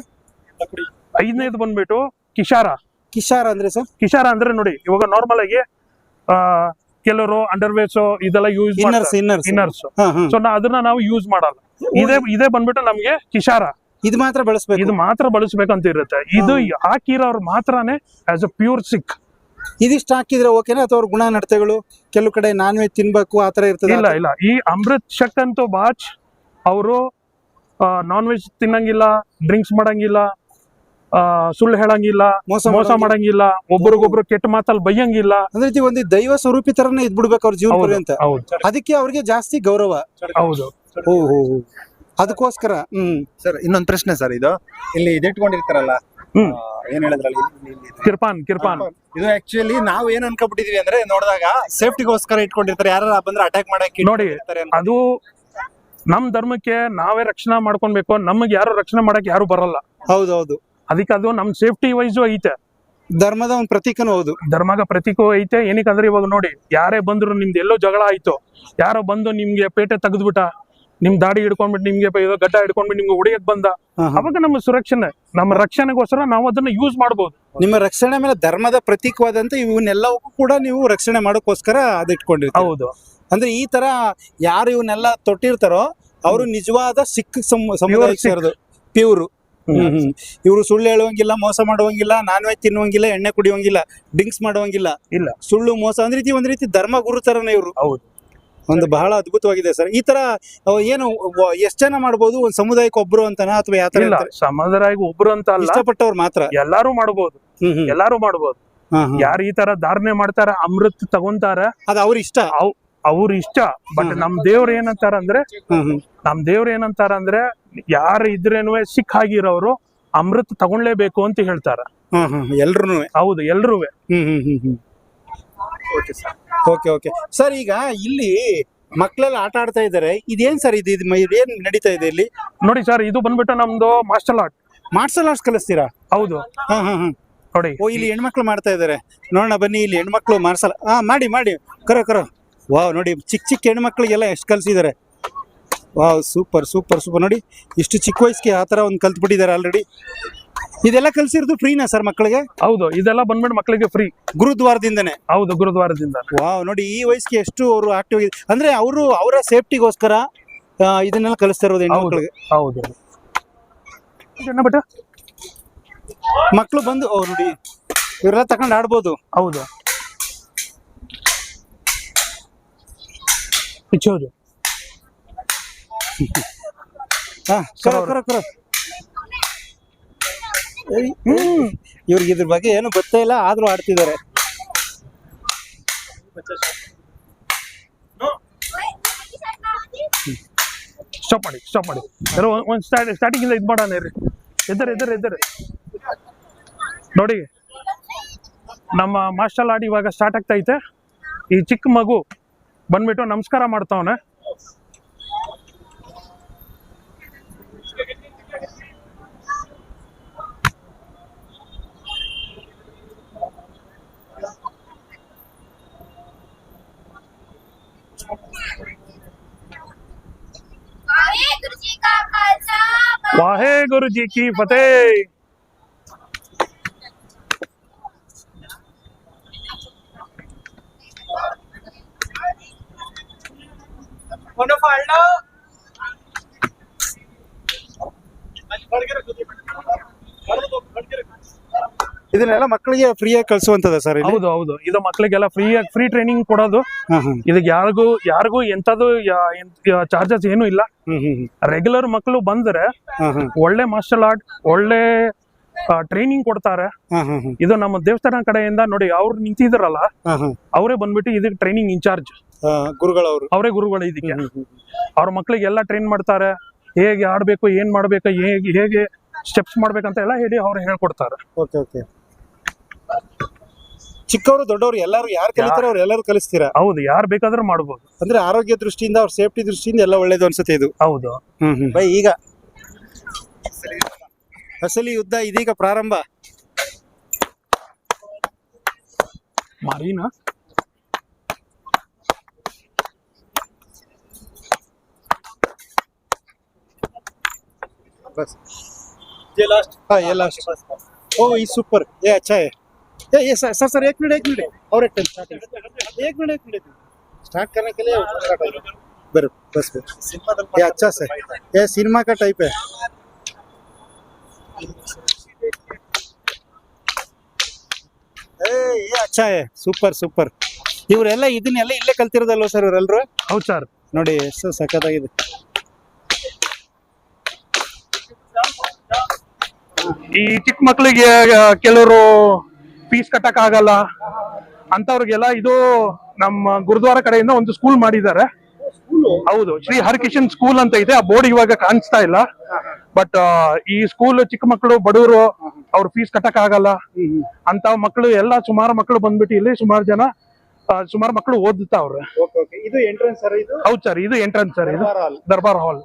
5ನೇದು ಬಂದ್ಬಿಟ್ಟು ಕಿಶಾರ ಅಂದ್ರೆ ಸರ್? ಕಿಶಾರ ಅಂದ್ರೆ ನೋಡಿ, ಇವಾಗ ನಾರ್ಮಲ್ ಆಗಿ ಕೆಲವರು ಅಂಡರ್ವೇರ್ಸ್ ಇದೆಲ್ಲ ಯೂಸ್ ಇನ್ನರ್ಸ್. ಸೊ ಅದನ್ನ ನಾವು ಯೂಸ್ ಮಾಡಲ್ಲ. ಇದೇ ಬಂದ್ಬಿಟ್ಟು ನಮ್ಗೆ ಕಿಶಾರ. ಇದು ಮಾತ್ರ ಬಳಸ್ಬೇಕಂತ ಇರುತ್ತೆ. ಇದು ಹಾಕಿರೋರು ಮಾತ್ರನೇ ಆಸ್ ಅ ಪ್ಯೂರ್ ಸಿಖ್. ಇದಿಷ್ಟು ಹಾಕಿದ್ರೆ ಓಕೆನಾ, ಅಥವಾ ಅವ್ರ ಗುಣ ನಡತೆಗಳು ಕೆಲವು ಕಡೆ ನಾನ್ ವೆಜ್ ತಿನ್ಬೇಕು ಆತರ ಇರ್ತದೆ? ಇಲ್ಲ. ಈ ಅಮೃತ್ ಶಕ್ ಅಂತೂ ಬಾಚ್ ಅವರು ನಾನ್ ವೆಜ್ ತಿನ್ನಂಗಿಲ್ಲ, ಡ್ರಿಂಕ್ಸ್ ಮಾಡಂಗಿಲ್ಲ, ಸುಳ್ಳು ಹೇಳಂಗಿಲ್ಲ, ಮೋಸ ಮಾಡಂಗಿಲ್ಲ, ಒಬ್ರಿಗೊಬ್ರು ಕೆಟ್ಟ ಮಾತಲ್ಲಿ ಬೈಯಂಗಿಲ್ಲ. ಅಂದ್ರೆ ಒಂದು ದೈವ ಸ್ವರೂಪಿ ತರನೇ ಇದ್ಬಿಡ್ಬೇಕು ಅವ್ರ ಜೀವನ ಪರ್ಯಂತ. ಅದಕ್ಕೆ ಅವ್ರಿಗೆ ಜಾಸ್ತಿ ಗೌರವ. ಹೌದು. ಅದಕ್ಕೋಸ್ಕರ. ಸರ್, ಇನ್ನೊಂದು ಪ್ರಶ್ನೆ ಸರ್, ಇದು ಇಲ್ಲಿ ಇದಿಟ್ಕೊಂಡಿರ್ತಾರಲ್ಲ, ಏನ್ ಹೇಳಿದ್ರಲ್ಲ, ಕಿರ್ಪಾನ್. ಇದು ಆಕ್ಚುಲಿ ನಾವು ಏನ್ ಅನ್ಕೊಂಡ್ಬಿಟ್ಟಿದೀವಿ ಅಂದ್ರೆ, ನೋಡಿದಾಗ ಸೇಫ್ಟಿಗೋಸ್ಕರ ಇಟ್ಕೊಂಡಿರ್ತಾರೆ, ಯಾರು ಬಂದ್ರೆ ಅಟ್ಯಾಕ್ ಮಾಡಕ್ಕೆ. ನೋಡಿ, ಅದು ನಮ್ ಧರ್ಮಕ್ಕೆ ನಾವೇ ರಕ್ಷಣೆ ಮಾಡ್ಕೊಳ್ಬೇಕು, ನಮಗೆ ಯಾರು ರಕ್ಷಣೆ ಮಾಡಕ್ ಯಾರು ಬರಲ್ಲ. ಹೌದೌದು. ಅದಕ್ಕೆ ಅದು ನಮ್ ಸೇಫ್ಟಿ ವೈಸು ಐತೆ. ಧರ್ಮದ ಒಂದು ಪ್ರತೀಕನೂ ಹೌದು. ಧರ್ಮದ ಪ್ರತೀಕವೂ ಐತೆ. ಏನಕ್ಕಂದ್ರೆ ಇವಾಗ ನೋಡಿ, ಯಾರೇ ಬಂದ್ರು ನಿಮ್ದು ಎಲ್ಲೋ ಜಗಳ ಆಯ್ತು, ಯಾರೋ ಬಂದು ನಿಮ್ಗೆ ಪೇಟೆ ತೆಗೆದ್ಬಿಟ್ಟ, ನಿಮ್ ದಾಡಿ ಹಿಡ್ಕೊಂಡ್ಬಿಟ್ಟು ನಿಮ್ಗೆ ಗಡ್ಡ ಹಿಡ್ಕೊಂಡ್ಬಿಟ್ಟು ನಿಮ್ಗೆ ಹೊಡಿಯಕ್ ಬಂದ, ಅವಾಗ ನಮ್ಮ ಸುರಕ್ಷಣೆ, ನಮ್ಮ ರಕ್ಷಣೆಗೋಸ್ಕರ ನಾವು ಅದನ್ನ ಯೂಸ್ ಮಾಡಬಹುದು. ನಿಮ್ಮ ರಕ್ಷಣೆ ಮೇಲೆ ಧರ್ಮದ ಪ್ರತೀಕವಾದಂತ ಇವನ್ನೆಲ್ಲವಕ್ಕೂ ಕೂಡ ನೀವು ರಕ್ಷಣೆ ಮಾಡೋಕ್ಕೋಸ್ಕರ ಅದಿಟ್ಕೊಂಡಿರ್ತೀವಿ. ಹೌದು. ಅಂದ್ರೆ ಈ ತರ ಯಾರು ಇವನ್ನೆಲ್ಲ ತೊಟ್ಟಿರ್ತಾರೋ ಅವರು ನಿಜವಾದ ಸಿಖ್ ಸಮುದಾಯಕ್ಕೆ ಸೇರೋದು, ಪ್ಯೂರ್. ಇವರು ಸುಳ್ಳು ಹೇಳುವಂಗಿಲ್ಲ, ಮೋಸ ಮಾಡುವಂಗಿಲ್ಲ, ನಾನ್ ವೆಜ್ ತಿನ್ನುವಂಗಿಲ್ಲ, ಎಣ್ಣೆ ಕುಡಿಯುವಂಗಿಲ್ಲ, ಡ್ರಿಂಕ್ಸ್ ಮಾಡುವಂಗಿಲ್ಲ. ಇಲ್ಲ, ಸುಳ್ಳು ಮೋಸ ಒಂದ್ ರೀತಿ ಧರ್ಮ ಗುರು ತರನೇ ಇವರು. ಹೌದು. ಒಂದು ಬಹಳ ಅದ್ಭುತವಾಗಿದೆ ಸರ್. ಈ ತರ ಏನು ಎಷ್ಟ್ ಜನ ಮಾಡ್ಬೋದು, ಒಂದ್ ಸಮುದಾಯಕ್ಕೆ ಒಬ್ರು ಅಂತನಾ ಅಥವಾ ಯಾವ ತರ ಇಲ್ಲ, ಸಮುದಾಯ ಒಬ್ರು ಅಂತ ಅಲ್ಲ, ಇಷ್ಟಪಟ್ಟವ್ರು ಮಾತ್ರ ಎಲ್ಲಾರು ಮಾಡ್ಬೋದು. ಎಲ್ಲಾರು ಮಾಡ್ಬೋದು. ಯಾರು ಈ ತರ ಧಾರಣೆ ಮಾಡ್ತಾರ, ಅಮೃತ ತಗೊಂತಾರ, ಅದು ಅವ್ರ ಇಷ್ಟ, ಅವ್ರ ಇಷ್ಟ. ಬಟ್ ನಮ್ ದೇವ್ರ ಏನಂತಾರ ಅಂದ್ರೆ ಯಾರು ಇದ್ರೇನು ಸಿಕ್ ಆಗಿರೋರು ಅಮೃತ ತಗೊಂಡ್ಲೇಬೇಕು ಅಂತ ಹೇಳ್ತಾರ. ಎಲ್ರು. ಹೌದು, ಎಲ್ರೂ. Okay okay sir. ಈಗ ಇಲ್ಲಿ ಮಕ್ಕಳೆಲ್ಲ ಆಟ ಆಡ್ತಾ ಇದಾರೆ, ಇದೇನ್ ಸರ್? ಇದು ಏನ್ ನಡೀತಾ ಇದೆ ಇಲ್ಲಿ? ನೋಡಿ ಸರ್, ಇದು ಬಂದ್ಬಿಟ್ಟು ನಮ್ದು ಮಾರ್ಷಲ್ ಆರ್ಟ್ಸ್ ಕಲಿಸ್ತೀರಾ? ಹೌದು. ನೋಡಿ, ಇಲ್ಲಿ ಹೆಣ್ಮಕ್ಳು ಮಾಡ್ತಾ ಇದಾರೆ, ನೋಡೋಣ ಬನ್ನಿ. ಇಲ್ಲಿ ಹೆಣ್ಮಕ್ಳು ಮಾರ್ಷಲ್ ಮಾಡಿ ಕರೋ. ವಾವ್, ನೋಡಿ ಚಿಕ್ಕ ಹೆಣ್ಮಕ್ಳಿಗೆಲ್ಲ ಎಷ್ಟು ಕಲ್ಸಿದ್ದಾರೆ. Wow, super super super. ನೋಡಿ, ಇಷ್ಟು ಚಿಕ್ಕ ವಯಸ್ಸಿಗೆ ಆ ತರ ಒಂದು ಕಲ್ತ್ಬಿಟ್ಟಿದ್ದಾರೆ ಆಲ್ರೆಡಿ. ಇದೆಲ್ಲ ಕಲ್ಸಿರೋದು ಫ್ರೀನಾ ಸರ್ ಮಕ್ಕಳಿಗೆ? ಹೌದು, ಇದೆಲ್ಲ ಬಂದ್ಬಿಟ್ಟು ಮಕ್ಕಳಿಗೆ ಫ್ರೀ, ಗುರುದ್ವಾರದಿಂದನೇ. ಹೌದು, ಗುರುದ್ವಾರದಿಂದ. ವಾವ್, ನೋಡಿ ಈ ವಯಸ್ಸಿಗೆ ಎಷ್ಟು ಅವರು ಆಕ್ಟಿವ್ ಆಗಿದೆ ಅಂದ್ರೆ ಅವರು ಅವರ ಸೇಫ್ಟಿಗೋಸ್ಕರ ಇದನ್ನೆಲ್ಲ ಕಲಿಸ್ತಾ ಇರೋದು ಹೆಣ್ಮಕ್ಳಿಗೆ. ಹೌದು, ಮಕ್ಕಳು ಬಂದು ನೋಡಿ ಇವರೆಲ್ಲ ತಗೊಂಡು ಆಡ್ಬೋದು. ಹೌದು, ಪಿಚ್ಚೋದು. ಇವ್ರಿಗೆ ಇದ್ರ ಬಗ್ಗೆ ಏನು ಗೊತ್ತೇ ಇಲ್ಲ, ಆದ್ರೂ ಆಡ್ತಿದ್ದಾರೆ. ಸ್ಟಾಪ್ ಮಾಡಿ. ಒಂದ್ ಸ್ಟಾರ್ಟಿಂಗ್ ಇಂದ ಇದ್ ಮಾಡೋಣ ರೀ. ಎದ್ದರ ನೋಡಿ, ನಮ್ಮ ಮಾರ್ಷಲ್ ಆರ್ಟ್ ಇವಾಗ ಸ್ಟಾರ್ಟ್ ಆಗ್ತಾ ಐತೆ. ಈ ಚಿಕ್ಕ ಮಗು ಬಂದ್ಬಿಟ್ಟು ನಮಸ್ಕಾರ ಮಾಡ್ತಾವನೆ. वाहेगुरु जी की फतेह। ಇದನ್ನೆಲ್ಲ ಮಕ್ಕಳಿಗೆ ಫ್ರೀಯಾಗಿ ಕಲಿಸುವಂತದ ಸರ್? ಹೌದು ಹೌದು, ಇದು ಮಕ್ಕಳಿಗೆಲ್ಲ ಫ್ರೀ ಟ್ರೈನಿಂಗ್ ಕೊಡೋದು. ಇದಕ್ಕೆ ಯಾರಿಗೂ ಎಂತದು ಚಾರ್ಜಸ್ ಏನು ಇಲ್ಲ. ರೆಗ್ಯುಲರ್ ಮಕ್ಕಳು ಬಂದ್ರೆ ಒಳ್ಳೆ ಮಾರ್ಷಲ್ ಆರ್ಟ್, ಒಳ್ಳೆ ಟ್ರೈನಿಂಗ್ ಕೊಡ್ತಾರೆ. ಇದು ನಮ್ಮ ದೇವಸ್ಥಾನ ಕಡೆಯಿಂದ ನೋಡಿ, ಅವ್ರು ನಿಂತಿದ್ರಲ್ಲ, ಅವರೇ ಬಂದ್ಬಿಟ್ಟು ಇದಕ್ಕೆ ಟ್ರೈನಿಂಗ್ ಇನ್ಚಾರ್ಜ್ ಗುರುಗಳವರು, ಅವರೇ ಗುರುಗಳು. ಇದಕ್ಕೆ ಅವ್ರ ಮಕ್ಕಳಿಗೆಲ್ಲ ಟ್ರೈನ್ ಮಾಡ್ತಾರೆ. ಹೇಗೆ ಆಡ್ಬೇಕು, ಏನ್ ಮಾಡ್ಬೇಕು, ಹೇಗೆ ಸ್ಟೆಪ್ಸ್ ಮಾಡ್ಬೇಕಂತ ಎಲ್ಲ ಹೇಳಿ ಅವ್ರು ಹೇಳ್ಕೊಡ್ತಾರೆ. ಚಿಕ್ಕವರು ದೊಡ್ಡವರು ಎಲ್ಲರೂ ಯಾರು ಕಲಿತಾರೋ ಅವ್ರು ಎಲ್ಲರೂ ಕಲಿಸ್ತೀರಾ? ಹೌದು, ಯಾರು ಬೇಕಾದ್ರೂ ಮಾಡ್ಬೋದು. ಅಂದ್ರೆ ಆರೋಗ್ಯ ದೃಷ್ಟಿಯಿಂದ, ಅವ್ರ ಸೇಫ್ಟಿ ದೃಷ್ಟಿಯಿಂದ ಎಲ್ಲ ಒಳ್ಳೇದು ಅನ್ಸುತ್ತೆ ಇದು. ಹೌದು. ಬೈ, ಈಗ ಅಸಲಿ ಯುದ್ಧ ಇದೀಗ ಪ್ರಾರಂಭ. ಮಾರಿನಾ बस ये लास्ट। हाँ, ये लास्ट। ओ ये सुपर, ये अच्छा है। ये सर एक मिनट और एक मिनट स्टार्ट करने के लिए बस ये अच्छा से, ये सिनेमा का टाइप है। ये अच्छा है, ಸೂಪರ್. ಇವರೆಲ್ಲ ಇದನ್ನೆಲ್ಲ ಇಲ್ಲೇ ಕಲ್ತಿರೋದಲ್ವ ಸರ್ ಇವರೆಲ್ಲರೂ? ಹೌದು ಸರ್. ನೋಡಿ ಎಷ್ಟು ಸಖತ್ತಾಗಿದೆ. ಈ ಚಿಕ್ಕ ಮಕ್ಕಳಿಗೆ ಕೆಲವರು ಫೀಸ್ ಕಟ್ಟಕ್ ಆಗಲ್ಲ ಅಂತವ್ರಿಗೆಲ್ಲ ಇದು ನಮ್ಮ ಗುರುದ್ವಾರ ಕಡೆಯಿಂದ ಒಂದು ಸ್ಕೂಲ್ ಮಾಡಿದ್ದಾರೆ. ಹೌದು, ಶ್ರೀ ಹರಿಕಿಶನ್ ಸ್ಕೂಲ್ ಅಂತ ಇದೆ. ಆ ಬೋರ್ಡ್ ಇವಾಗ ಕಾಣಿಸ್ತಾ ಇಲ್ಲ, ಬಟ್ ಈ ಸ್ಕೂಲ್ ಚಿಕ್ಕ ಮಕ್ಕಳು, ಬಡವರು, ಅವ್ರ ಫೀಸ್ ಕಟ್ಟಕ್ ಆಗಲ್ಲ ಅಂತ ಮಕ್ಕಳು ಎಲ್ಲ, ಸುಮಾರು ಮಕ್ಕಳು ಬಂದ್ಬಿಟ್ಟು ಇಲ್ಲಿ ಸುಮಾರು ಮಕ್ಕಳು ಓದುತ್ತಾವ್ರೆ. ಇದು ಎಂಟ್ರೆನ್ಸ್ ಸರ್? ಇದು ಹೌದು ಸರ್, ಇದು ಎಂಟ್ರೆನ್ಸ್ ಸರ್. ಇದು ದರ್ಬಾರ್ ಹಾಲ್.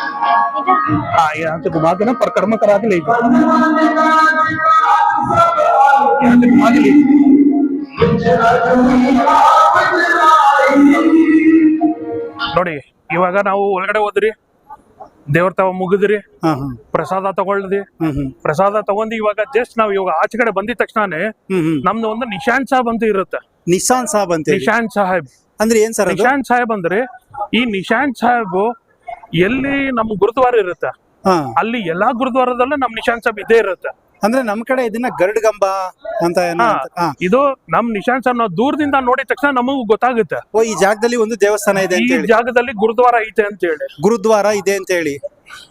हाँ, यहाँ से घुमा के ना परिक्रमा करा के ले जाओ। यहाँ से घुमा के ले ನೋಡಿ ಇವಾಗ ನಾವು ಒಳಗಡೆ ಹೋದ್ರಿ ದೇವ್ರ ತಾವ ಮುಗಿದ್ರಿ ಹಾ ಹಾ ಪ್ರಸಾದ ತಗೊಳ್ದ್ರಿ ಪ್ರಸಾದ ತಗೊಂಡು ಇವಾಗ ಜಸ್ಟ್ ನಾವ್ ಇವಾಗ ಆಚೆ ಕಡೆ ಬಂದಿದ ತಕ್ಷಣನೇ ನಮ್ದು ಒಂದು ನಿಶಾಂತ್ ಸಾಹೇಬ್ ಅಂತ ಇರುತ್ತೆ. ನಿಶಾಂತ್ ಸಾಬ್ ಅಂತ ಹೇಳಿ. ನಿಶಾಂತ್ ಸಾಹೇಬ್ ಅಂದ್ರೆ ಏನ್ ಸರ್ ಅದು? ನಿಶಾಂತ್ ಸಾಹೇಬ್ ಅಂದ್ರೆ ಈ ನಿಶಾಂತ್ ಸಾಹೇಬ್ ಎಲ್ಲಿ ನಮ್ ಗುರುದ್ವಾರ ಇರುತ್ತೆ ಹಾ ಅಲ್ಲಿ ಎಲ್ಲಾ ಗುರುದ್ವಾರದಲ್ಲೂ ನಮ್ ನಿಶಾಂತ್ ಸಾಹೇಬ್ ಇದೇ ಇರುತ್ತೆ. ಅಂದ್ರೆ ನಮ್ ಕಡೆ ಇದನ್ನ ಗರುಡ್ಗಂಬ ಅಂತ ಏನೋ ಹಾ, ಅಂತ. ಹಾ. ಇದು ನಮ್ ನಿಶಾಂತ್ ಸಾಹೇಬ್ ನಾವು ದೂರದಿಂದ ನೋಡಿದ ತಕ್ಷಣ ನಮಗೂ ಗೊತ್ತಾಗುತ್ತೆ ಓ ಈ ಜಾಗದಲ್ಲಿ ಒಂದು ದೇವಸ್ಥಾನ ಇದೆ ಈ ಅಂತ ಹೇಳಿ, ಜಾಗದಲ್ಲಿ ಗುರುದ್ವಾರ ಐತೆ ಅಂತ ಹೇಳಿ. ಗುರುದ್ವಾರ ಇದೆ ಅಂತ ಹೇಳಿ.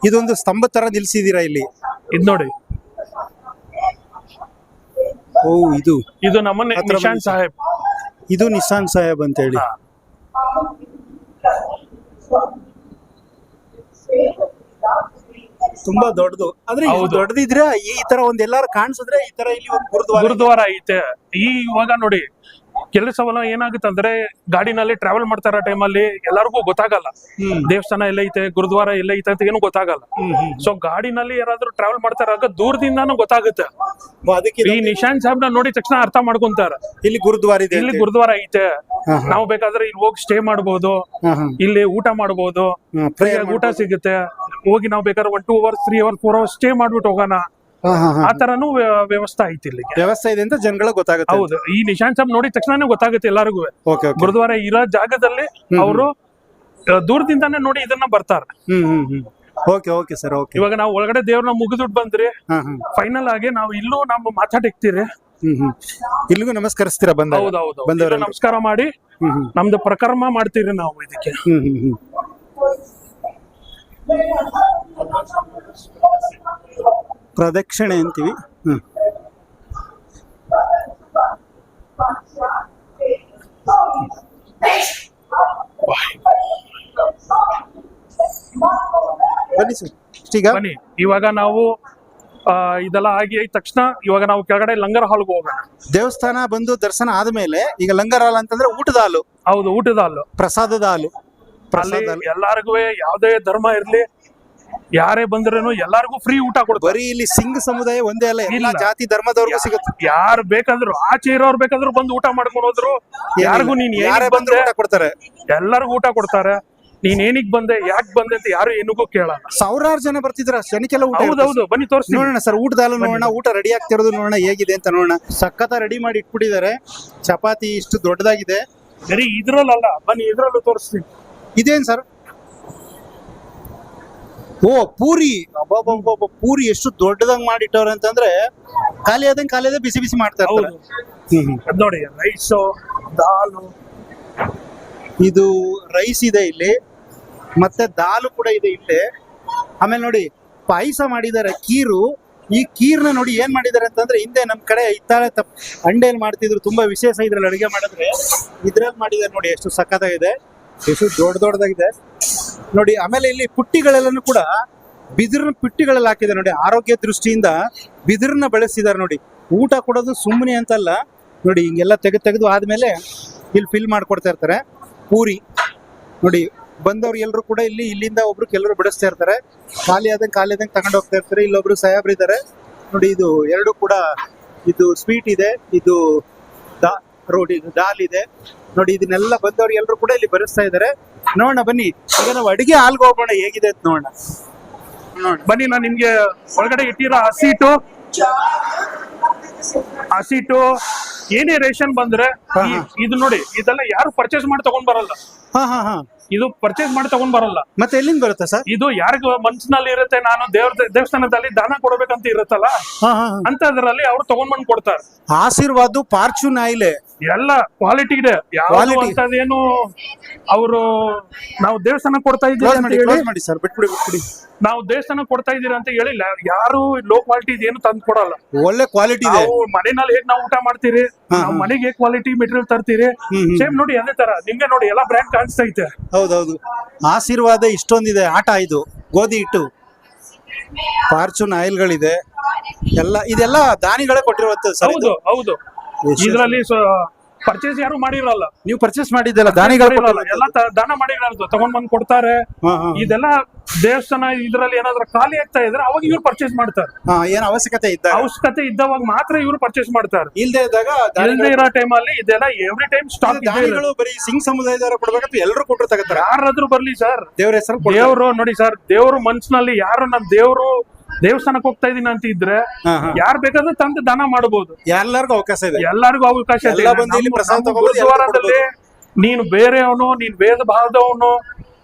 ಇದೊಂದು ಸ್ತಂಭ ತರ ನಿಲ್ಸಿದೀರಾ ಇಲ್ಲಿ. ಇದ್ ನೋಡಿ ಓ ಇದು ಇದು ನಮ್ಮ ಹತ್ರ ನಿಶಾಂತ್ ಬಂದಿದೆ. ಸಾಹೇಬ್. ಇದು ನಿಶಾಂತ್ ಸಾಹೇಬ್ ಅಂತ ಹೇಳಿ. ಹಾ. ತುಂಬಾ ದೊಡ್ಡದು. ಆದ್ರೆ ಇದು ಹೌದು. ದೊಡ್ಡದಿದ್ರೆ ಈ ತರ ಒಂದ್ ಎಲ್ಲಾರು ಕಾಣಿಸಿದ್ರೆ ಈ ತರ ಇಲ್ಲಿ ಒಂದು ಗುರುದ್ವಾರ ಇದೆ. ಗುರುದ್ವಾರ ಐತೆ. ಈ ಇವಾಗ ನೋಡಿ ಕೆಲಸವಲ್ಲ ಏನಾಗುತ್ತೆ ಅಂದ್ರೆ ಗಾಡಿನಲ್ಲಿ ಟ್ರಾವೆಲ್ ಮಾಡ್ತಾರ ಟೈಮಲ್ಲಿ ಎಲ್ಲರಿಗೂ ಗೊತ್ತಾಗಲ್ಲ ದೇವಸ್ಥಾನ ಎಲ್ಲೈತೆ ಗುರುದ್ವಾರ ಎಲ್ಲೈತೆ ಅಂತ ಏನು ಗೊತ್ತಾಗಲ್ಲ. ಸೊ ಗಾಡಿನಲ್ಲಿ ಯಾರಾದ್ರೂ ಟ್ರಾವೆಲ್ ಮಾಡ್ತಾರಾಗ ದೂರದಿಂದಾನು ಗೊತ್ತಾಗುತ್ತೆ. ಓ, ಅದಕ್ಕೆ ಈ ನಿಶಾಂತ್ ಸಾಹೇಬ್ ನ ನೋಡಿದ ತಕ್ಷಣ ಅರ್ಥ ಮಾಡ್ಕೊಂತಾರ ಇಲ್ಲಿ ಗುರುದ್ವಾರ ಇದೆ ಇಲ್ಲಿ ಅಂತ ಹೇಳಿ. ಗುರುದ್ವಾರ ಐತೆ, ಹಾ, ಹಾ. ನಾವು ಬೇಕಾದ್ರೆ ಇಲ್ಲಿ ಹೋಗಿ ಸ್ಟೇ ಮಾಡಬಹುದು, ಹಾ, ಹಾ. ಇಲ್ಲಿ ಊಟ ಮಾಡಬಹುದು, prayer ಊಟ ಸಿಗುತ್ತೆ, ಹೋಗಿ ನಾವು ಬೇಕಾದ್ರೆ 1 2 ಅವರ್ಸ್ 3 ಅವರ್ಸ್ 4 ಅವರ್ಸ್ ಸ್ಟೇ ಮಾಡ್ಬಿಟ್ಟು ಹೋಗೋಣ. ಹಾ, ಹಾ, ಹಾ. ಆ ತರನು ವ್ಯವಸ್ಥೆ ಐತಿ ಇಲ್ಲಿಗೆ. ವ್ಯವಸ್ಥೆ ಇದೆ ಅಂತ ಜನಗಳಿಗೆ ಗೊತ್ತಾಗುತ್ತೆ. ಹೌದು, ಈ ನಿಶಾಂತ್ ಸಾಹೇಬ್ ನೋಡಿದ ತಕ್ಷಣನೇ ಗೊತ್ತಾಗುತ್ತೆ ಎಲ್ಲರಿಗೂ. Okay okay. ಗುರುದ್ವಾರ ಇರೋ ಜಾಗದಲ್ಲಿ ಅವರು ದೂರದಿಂದಾನೇ ನೋಡಿ ಇದನ್ನ ಬರ್ತಾರ. Okay okay sir okay. ಇವಾಗ ನಾವು ಒಳಗಡೆ ದೇವ್ರನ್ನ ಮುಗಿದ್ಬಿಟ್ಟು ಬಂದ್ರಿ, ಹಾ ಹಾ. ಫೈನಲ್ ಆಗಿ ನಾವು ಇಲ್ಲೂ ನಾವು ಮಾತಾಡಿಕ್ತೀರಿ. ಇಲ್ಲಿಗೂ ನಮಸ್ಕರಿಸ್ತೀರಾ ಬಂದ ಹೌದೌದು, ಬಂದವರ ಇಲ್ಲಿ ನಮಸ್ಕಾರ ಮಾಡಿ ನಮ್ದು ಪ್ರಕರ್ಮ ಮಾಡ್ತೀರಿ ನಾವು ಇದಕ್ಕೆ. ಪ್ರದಕ್ಷಿಣೆ ಅಂತೀವಿ. ಬನ್ನಿ ಸರ್ ಈಗ ಬನ್ನಿ, ಇವಾಗ ನಾವು ಇದೆಲ್ಲ ಆಗಿ ಆದ ತಕ್ಷಣ ಇವಾಗ ನಾವು ಕೆಳಗಡೆ ಲಂಗರ್ ಹಾಲ್ಗೆ ಹೋಗೋಣ. ದೇವಸ್ಥಾನ ಬಂದು ದರ್ಶನ ಆದ್ಮೇಲೆ ಈಗ ಲಂಗರ್ ಹಾಲ್ ಅಂತಂದ್ರೆ ಊಟದ ಹಾಲು, ಹೌದು, ಊಟದ ಹಾಲು, ಪ್ರಸಾದದ ಹಾಲು. ಅಲ್ಲಿ ಪ್ರಸಾದ ಹಾಲು ಎಲ್ಲಾರ್ಗು ಯಾವ್ದೇ ಧರ್ಮ ಇರ್ಲಿ ಯಾರೇ ಬಂದ್ರೇನು ಎಲ್ಲಾರ್ಗು ಫ್ರೀ ಊಟ ಕೊಡ್ತಾರೆ. ಬರೀ ಇಲ್ಲಿ ಸಿಂಗ್ ಸಮುದಾಯ ಒಂದೇ ಅಲ್ಲ, ಎಲ್ಲಾ ಇಲ್ಲ. ಜಾತಿ ಧರ್ಮದವ್ರಿಗೂ ಸಿಗುತ್ತೆ. ಯಾರು ಬೇಕಾದ್ರು ಆಚೆ ಇರೋರು ಬೇಕಾದ್ರು ಬಂದು ಊಟ ಮಾಡ್ಕೊಂಡು ಹೋದ್ರು, ಯಾರಿಗೂ ನೀನ್ ಯಾರೇ ಏನಿಗ್ ಬಂದ್ರೆ ಬಂದೆ ಊಟ ಕೊಡ್ತಾರೆ. ಎಲ್ಲರಿಗೂ ಊಟ ಕೊಡ್ತಾರೆ. ನೀನ್ ಏನಿಗ್ ಬಂದೆ ಯಾಕೆ ಬಂದೆ ಅಂತ ಯಾರು ಏನಿಗೂ ಕೇಳಲ್ಲ. ಸಾವಿರಾರು ಜನ ಬರ್ತಿದ್ರ, ಜನಕ್ಕೆಲ್ಲ ಊಟ ಇರುತ್ತೆ. ಹೌದೌದು, ಬನ್ನಿ ತೋರಿಸ್ತೀನಿ. ನೋಡೋಣ ಸರ್, ಊಟದ ಹಾಲು ನೋಡೋಣ, ಊಟ ರೆಡಿ ಆಗ್ತಿರೋದು ನೋಡೋಣ ಹೇಗಿದೆ ಅಂತ ನೋಡೋಣ. ಸಖತ್ತ ರೆಡಿ ಮಾಡಿ ಇಟ್ಬಿಟ್ಟಿದ್ದಾರೆ. ಚಪಾತಿ ಇಷ್ಟು ದೊಡ್ಡದಾಗಿದೆ. ಬರೀ ಇದ್ರಲ್ಲ, ಬನ್ನಿ ಇದ್ರಲ್ಲೂ ತೋರಿಸ್ತೀನಿ. ಇದೇನ್ ಸರ್? ಓ ಪೂರಿ, ಅಬ್ಬಬ್ಬಬ್ಬ, ಪೂರಿ ಎಷ್ಟು ದೊಡ್ಡದಂಗ್ ಮಾಡಿಟ್ಟವ್ರೆ ಅಂತಂದ್ರೆ ಖಾಲಿ ಆದಂಗೆ ಬಿಸಿ ಬಿಸಿ ಮಾಡ್ತಾ ಇರ್ತಾರೆ. ಹೌದು, ಅದ್ ನೋಡಿ ರೈಸು, ದಾಲು, ಇದು ರೈಸ್ ಇದೆ ಇಲ್ಲಿ, ಮತ್ತೆ ದಾಲು ಕೂಡ ಇದೆ ಇಲ್ಲಿ. ಆಮೇಲೆ ನೋಡಿ ಪಾಯಸ ಮಾಡಿದ್ದಾರೆ, ಕೀರು. ಈ ಕೀರ್ನ ನೋಡಿ ಏನ್ ಮಾಡಿದ್ದಾರೆ ಅಂತಂದ್ರೆ, ಹಿಂದೆ ನಮ್ ಕಡೆ ಇತ್ತಾಳೆ ಅಂಡೇಲಿ ಮಾಡ್ತಿದ್ರು, ತುಂಬಾ ವಿಶೇಷ ಇದ್ರಲ್ಲಿ ಅಡುಗೆ ಮಾಡಿದ್ರೆ. ಇದ್ರಲ್ಲಿ ಮಾಡಿದ್ದಾರೆ ನೋಡಿ, ಎಷ್ಟು ಸಖತ್ತಾಗಿದೆ, ಎಷ್ಟು ದೊಡ್ಡದಾಗಿದೆ ನೋಡಿ. ಆಮೇಲೆ ಇಲ್ಲಿ ಪುಟ್ಟಿಗಳೆಲ್ಲನೂ ಕೂಡ ಬಿದಿರಿನ ಪುಟ್ಟಿಗಳಲ್ಲಿ ಹಾಕಿದ್ದಾರೆ ನೋಡಿ. ಆರೋಗ್ಯ ದೃಷ್ಟಿಯಿಂದ ಬಿದಿರನ್ನ ಬಳಸಿದ್ದಾರೆ ನೋಡಿ. ಊಟ ಕೊಡೋದು ಸುಮ್ಮನೆ ಅಂತಲ್ಲ ನೋಡಿ, ಹಿಂಗೆಲ್ಲ ತೆಗೆದು ಆದ್ಮೇಲೆ ಇಲ್ಲಿ ಫಿಲ್ ಮಾಡ್ಕೊಡ್ತಾ ಇರ್ತಾರೆ. ಪೂರಿ ನೋಡಿ, ಬಂದವ್ರು ಎಲ್ಲರೂ ಕೂಡ ಇಲ್ಲಿಂದ ಒಬ್ರು ಕೆಲವರು ಬಿಡಿಸ್ತಾ ಇರ್ತಾರೆ. ಖಾಲಿ ಆದಂಗೆ ತಗೊಂಡು ಹೋಗ್ತಾ ಇರ್ತಾರೆ. ಇಲ್ಲೊಬ್ರು ಸಾಹೇಬ್ರು ಇದ್ದಾರೆ ನೋಡಿ. ಇದು ಎರಡು ಕೂಡ ಇದು ಸ್ವೀಟ್ ಇದೆ, ಇದು ರೋಡ್, ಇದು ದಾಲ್ ಇದೆ ನೋಡಿ. ಇದನ್ನೆಲ್ಲ ಬಂದವ್ರು ಎಲ್ಲರೂ ಕೂಡ ಇಲ್ಲಿ ಬರೆಸ್ತಾ ಇದ್ದಾರೆ. ನೋಡೋಣ ಬನ್ನಿ, ಈಗ ನಾವು ಅಡಿಗೆ ಹಾಲ್ಗೆ ಹೋಗೋಣ, ಹೇಗಿದೆ ಅಂತ ನೋಡೋಣ. ಬನ್ನಿ, ನಾನು ನಿಮ್ಗೆ ಒಳಗಡೆ ಇಟ್ಟಿರೋ ಹಸಿಟ್ಟು ಏನೇ ರೇಷನ್ ಬಂದ್ರೆ ಇದು ನೋಡಿ, ಇದೆಲ್ಲ ಯಾರು ಪರ್ಚೇಸ್ ಮಾಡಿ ತಗೊಂಡ್ ಬರಲ್ಲ. ಇದು ಪರ್ಚೇಸ್ ಮಾಡಿ ತಗೊಂಡ್ ಬರಲ್ಲ. ಮತ್ತೆ ಎಲ್ಲಿಂದ ಬರುತ್ತೆ ಸರ್? ಇದು ಯಾರಿಗ ಮನ್ಸಿನಲ್ಲಿ ಇರುತ್ತೆ, ನಾನು ದೇವಸ್ಥಾನದಲ್ಲಿ ದಾನ ಕೊಡ್ಬೇಕಂತ ಇರುತ್ತಲ್ಲ, ಅಂತದ್ರಲ್ಲಿ ಅವ್ರು ತಗೊಂಡ್ ಬಂದ್ ಕೊಡ್ತಾರೆ. ಆಶೀರ್ವಾದ ಫಾರ್ಚೂನ್ ಆಯಿಲ್ ಎಲ್ಲ ಕ್ವಾಲಿಟಿ ಇದೆ. ಏನು ಅವರು ನಾವು ದೇವಸ್ಥಾನ ಕೊಡ್ತಾ ಇದ್ದೀವಿ ಅಂತ ಹೇಳಿ ಮಾಡಿ ಸರ್, ಬಿಟ್ಬಿಡಿ. ನಾವು ದೇವಸ್ಥಾನ ಕೊಡ್ತಾ ಇದೀರಿ ಅಂತ ಹೇಳಿಲ್ಲ. ಯಾರು ಲೋ ಕ್ವಾಲಿಟಿ ಏನು ತಂದು ಕೊಡಲ್ಲ. ಒಳ್ಳೆ ಕ್ವಾಲಿಟಿ ಇದೆ. ಮನೆಯಲ್ಲಿ ಹೇಗ್ ನಾವು ಊಟ ಮಾಡ್ತೀರಿ, ನಾವು ಮನೆಗೆ ಹೇಗ್ ಕ್ವಾಲಿಟಿ ಮೆಟೀರಿಯಲ್ ತರ್ತೀರಿ, ಸೇಮ್ ನೋಡಿ ಅದೇ ತರ ನಿಮ್ಗೆ ನೋಡಿ ಎಲ್ಲಾ ಬ್ರ್ಯಾಂಡ್ ಕಾಣಿಸ್ತಾ ಐತೆ. ಹೌದೌದು, ಆಶೀರ್ವಾದ ಇಷ್ಟೊಂದಿದೆ. ಆಟ ಇದು ಗೋಧಿ ಹಿಟ್ಟು, ಫಾರ್ಚೂನ್ ಆಯಿಲ್ಗಳಿದೆ, ಇದೆಲ್ಲ ದಾನಿಗಳೇ ಕೊಟ್ಟಿರುವಂತ. ಹೌದು ಹೌದು, ಇದರಲ್ಲಿ ಪರ್ಚೇಸ್ ಯಾರು ಮಾಡಿರಲ್ಲ. ನೀವು ಪರ್ಚೇಸ್ ಮಾಡಿದ್ದೆಲ್ಲ ದಾನಿಗಳು ಎಲ್ಲ ದಾನ ಮಾಡಿರೋದು ತಗೊಂಡ್ ಬಂದ್ ಕೊಡ್ತಾರೆ. ಇದೆಲ್ಲ ದೇವಸ್ಥಾನ ಇದ್ರಲ್ಲಿ ಏನಾದ್ರು ಖಾಲಿ ಆಗ್ತಾ ಇದ್ರೆ ಅವಾಗ ಇವ್ರು ಪರ್ಚೇಸ್ ಮಾಡ್ತಾರೆ. ಏನ್ ಅವಶ್ಯಕತೆ ಇದ್ದವಾಗ ಮಾತ್ರ ಇವ್ರು ಪರ್ಚೇಸ್ ಮಾಡ್ತಾರೆ. ಇಲ್ದೇ ಇರೋ ಟೈಮ್ ಅಲ್ಲಿ ಇದೆಲ್ಲ ಎವ್ರಿ ಟೈಮ್ ಸ್ಟಾಕ್. ದಾನಿಗಳು ಬರೀ ಸಿಂಗ್ ಸಮುದಾಯದವರು ಕೊಡ್ಬೇಕಂತ ಎಲ್ಲರೂ ಕೊಟ್ಟರು ತಗೋತಾರೆ. ಯಾರಾದ್ರೂ ಬರ್ಲಿ ಸರ್, ದೇವ್ರ ಹೆಸರು ದೇವ್ರು ನೋಡಿ ಸರ್, ದೇವ್ರು ಮನ್ಸಿನಲ್ಲಿ ಯಾರು ನನ್ ದೇವ್ರು ದೇವಸ್ಥಾನಕ್ಕೆ ಹೋಗ್ತಾ ಇದೀನಿ ಅಂತ ಇದ್ರೆ ಯಾರು ಬೇಕಾದ್ರೂ ತಂದು ದಾನ ಮಾಡಬಹುದು. ಎಲ್ಲರಿಗೂ ಅವಕಾಶ ಇದೆ. ಎಲ್ಲರಿಗೂ ಅವಕಾಶ ಇದೆ. ಗುರುದ್ವಾರದಲ್ಲಿ ನೀನು ಬೇರೆಯವನು, ನೀನ್ ವೇದ ಭಾವದವನು,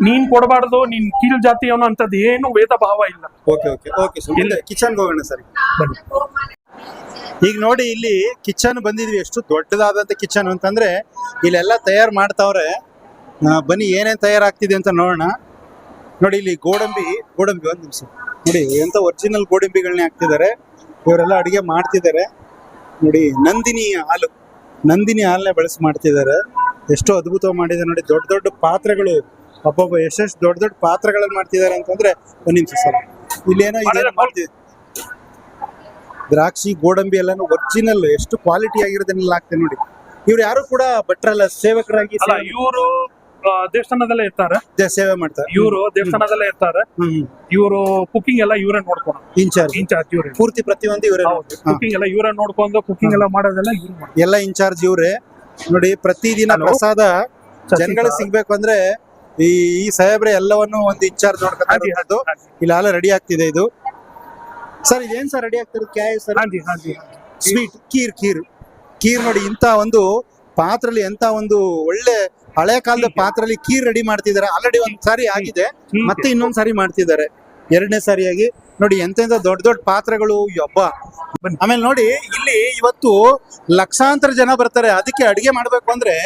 ನೀನ್ ಕೊಡಬಾರ್ದು, ನೀನ್ ಕೀಳ್ ಜಾತಿಯವನು ಅಂತದ್ ಏನು ವೇದ ಭಾವ ಇಲ್ಲ. ಕಿಚನ್ ಹೋಗೋಣ ಸರ್. ಈಗ ನೋಡಿ, ಇಲ್ಲಿ ಕಿಚನ್ ಬಂದಿದ್ವಿ. ಎಷ್ಟು ದೊಡ್ಡದಾದಂತ ಕಿಚನ್ ಅಂತಂದ್ರೆ ಇಲ್ಲೆಲ್ಲ ತಯಾರು ಮಾಡ್ತಾವ್ರೆ. ಬನ್ನಿ ಏನೇನ್ ತಯಾರಾಗ್ತಿದೆ ಅಂತ ನೋಡೋಣ. ನೋಡಿ, ಇಲ್ಲಿ ಗೋಡಂಬಿ ಒಂದ್ ನಿಮಿಷ ನೋಡಿ, ಎಂತ ಒರಿಜಿನಲ್ ಗೋಡಂಬಿಗಳನ್ನೇ ಹಾಕ್ತಿದ್ದಾರೆ. ಇವರೆಲ್ಲ ಅಡಿಗೆ ಮಾಡ್ತಿದ್ದಾರೆ ನೋಡಿ. ನಂದಿನಿ ಹಾಲನ್ನೇ ಬಳಸಿ ಮಾಡ್ತಿದ್ದಾರೆ. ಎಷ್ಟು ಅದ್ಭುತವಾಗಿ ಮಾಡಿದ್ದಾರೆ ನೋಡಿ. ದೊಡ್ಡ ದೊಡ್ಡ ಪಾತ್ರೆಗಳು, ಎಷ್ಟೆಷ್ಟು ದೊಡ್ಡ ದೊಡ್ಡ ಪಾತ್ರೆಗಳನ್ನ ಮಾಡ್ತಿದ್ದಾರೆ ಅಂತಂದ್ರೆ. ಒಂದ್ ನಿಮಿಷ ಸರ್, ಇಲ್ಲೇನೋ ಮಾಡ್ತಿದ್ದಾರೆ. ದ್ರಾಕ್ಷಿ, ಗೋಡಂಬಿ ಎಲ್ಲಾನು ಒರಿಜಿನಲ್, ಎಷ್ಟು ಕ್ವಾಲಿಟಿ ಆಗಿರೋದನ್ನೆಲ್ಲ ಹಾಕ್ತಾರೆ ನೋಡಿ. ಇವ್ರು ಯಾರು ಕೂಡ ಭಟ್ರಲ್ಲ, ಸೇವಕರಾಗಿ ಇವರು ದೇವಸ್ಥಾನದಲ್ಲೇ ಇರ್ತಾರೆ, ಸೇವೆ ಮಾಡ್ತಾರೆ. ಇವರು ದೇವಸ್ಥಾನದಲ್ಲೇ ಇರ್ತಾರೆ. ಇವರು ಕುಕಿಂಗ್ ಎಲ್ಲ ಇವರೇ ನೋಡ್ಕೊಂಡು ಇನ್ಚಾರ್ಜ್ ಇವರೇ. ಪೂರ್ತಿ ಪ್ರತಿಯೊಂದು ಇವರೇ ಕುಕಿಂಗ್ ಎಲ್ಲ ಇವರೇ ನೋಡ್ಕೊಂಡು, ಕುಕಿಂಗ್ ಎಲ್ಲ ಮಾಡೋದೆಲ್ಲ ಎಲ್ಲ ಇನ್ಚಾರ್ಜ್ ಇವರೇ ನೋಡಿ. ಪ್ರತಿದಿನ ಪ್ರಸಾದ ಜನಗಳಿಗೆ ಸಿಗ್ಬೇಕು ಅಂದ್ರೆ ಈ ಸಾಹೇಬ್ರೆ ಎಲ್ಲವನ್ನು ಒಂದು ಇನ್ಚಾರ್ಜ್ ನೋಡ್ಕೊಂಡು ಇಲ್ಲಿ ಹಾಲ ರೆಡಿ ಆಗ್ತಿದೆ. ಇದು ಸರ್, ಇದೇನ್ ಸರ್ ರೆಡಿ ಆಗ್ತಿರೋದು? ಕ್ಯಾಯ್ ಸರ್? ಸ್ವೀಟ್ ಕೀರ್ ನೋಡಿ. ಇಂತ ಒಂದು ಪಾತ್ರಲ್ಲಿ, ಎಂತ ಒಂದು ಒಳ್ಳೆ ಹಳೆ ಕಾಲದ ಪಾತ್ರಲ್ಲಿ ಕೀರ್ ರೆಡಿ ಮಾಡ್ತಿದ್ದಾರೆ. ಆಲ್ರೆಡಿ ಒಂದ್ ಸಾರಿ ಆಗಿದೆ, ಮತ್ತೆ ಇನ್ನೊಂದ್ ಸಾರಿ ಮಾಡ್ತಿದ್ದಾರೆ, ಎರಡನೇ ಸಾರಿಯಾಗಿ ನೋಡಿ. ಎಂತೆಂತ ದೊಡ್ಡ ದೊಡ್ಡ ಪಾತ್ರೆಗಳು, ಹಬ್ಬ. ಆಮೇಲೆ ನೋಡಿ, ಇಲ್ಲಿ ಇವತ್ತು ಲಕ್ಷಾಂತರ ಜನ ಬರ್ತಾರೆ. ಅದಕ್ಕೆ ಅಡಿಗೆ ಮಾಡ್ಬೇಕು ಅಂದ್ರೆ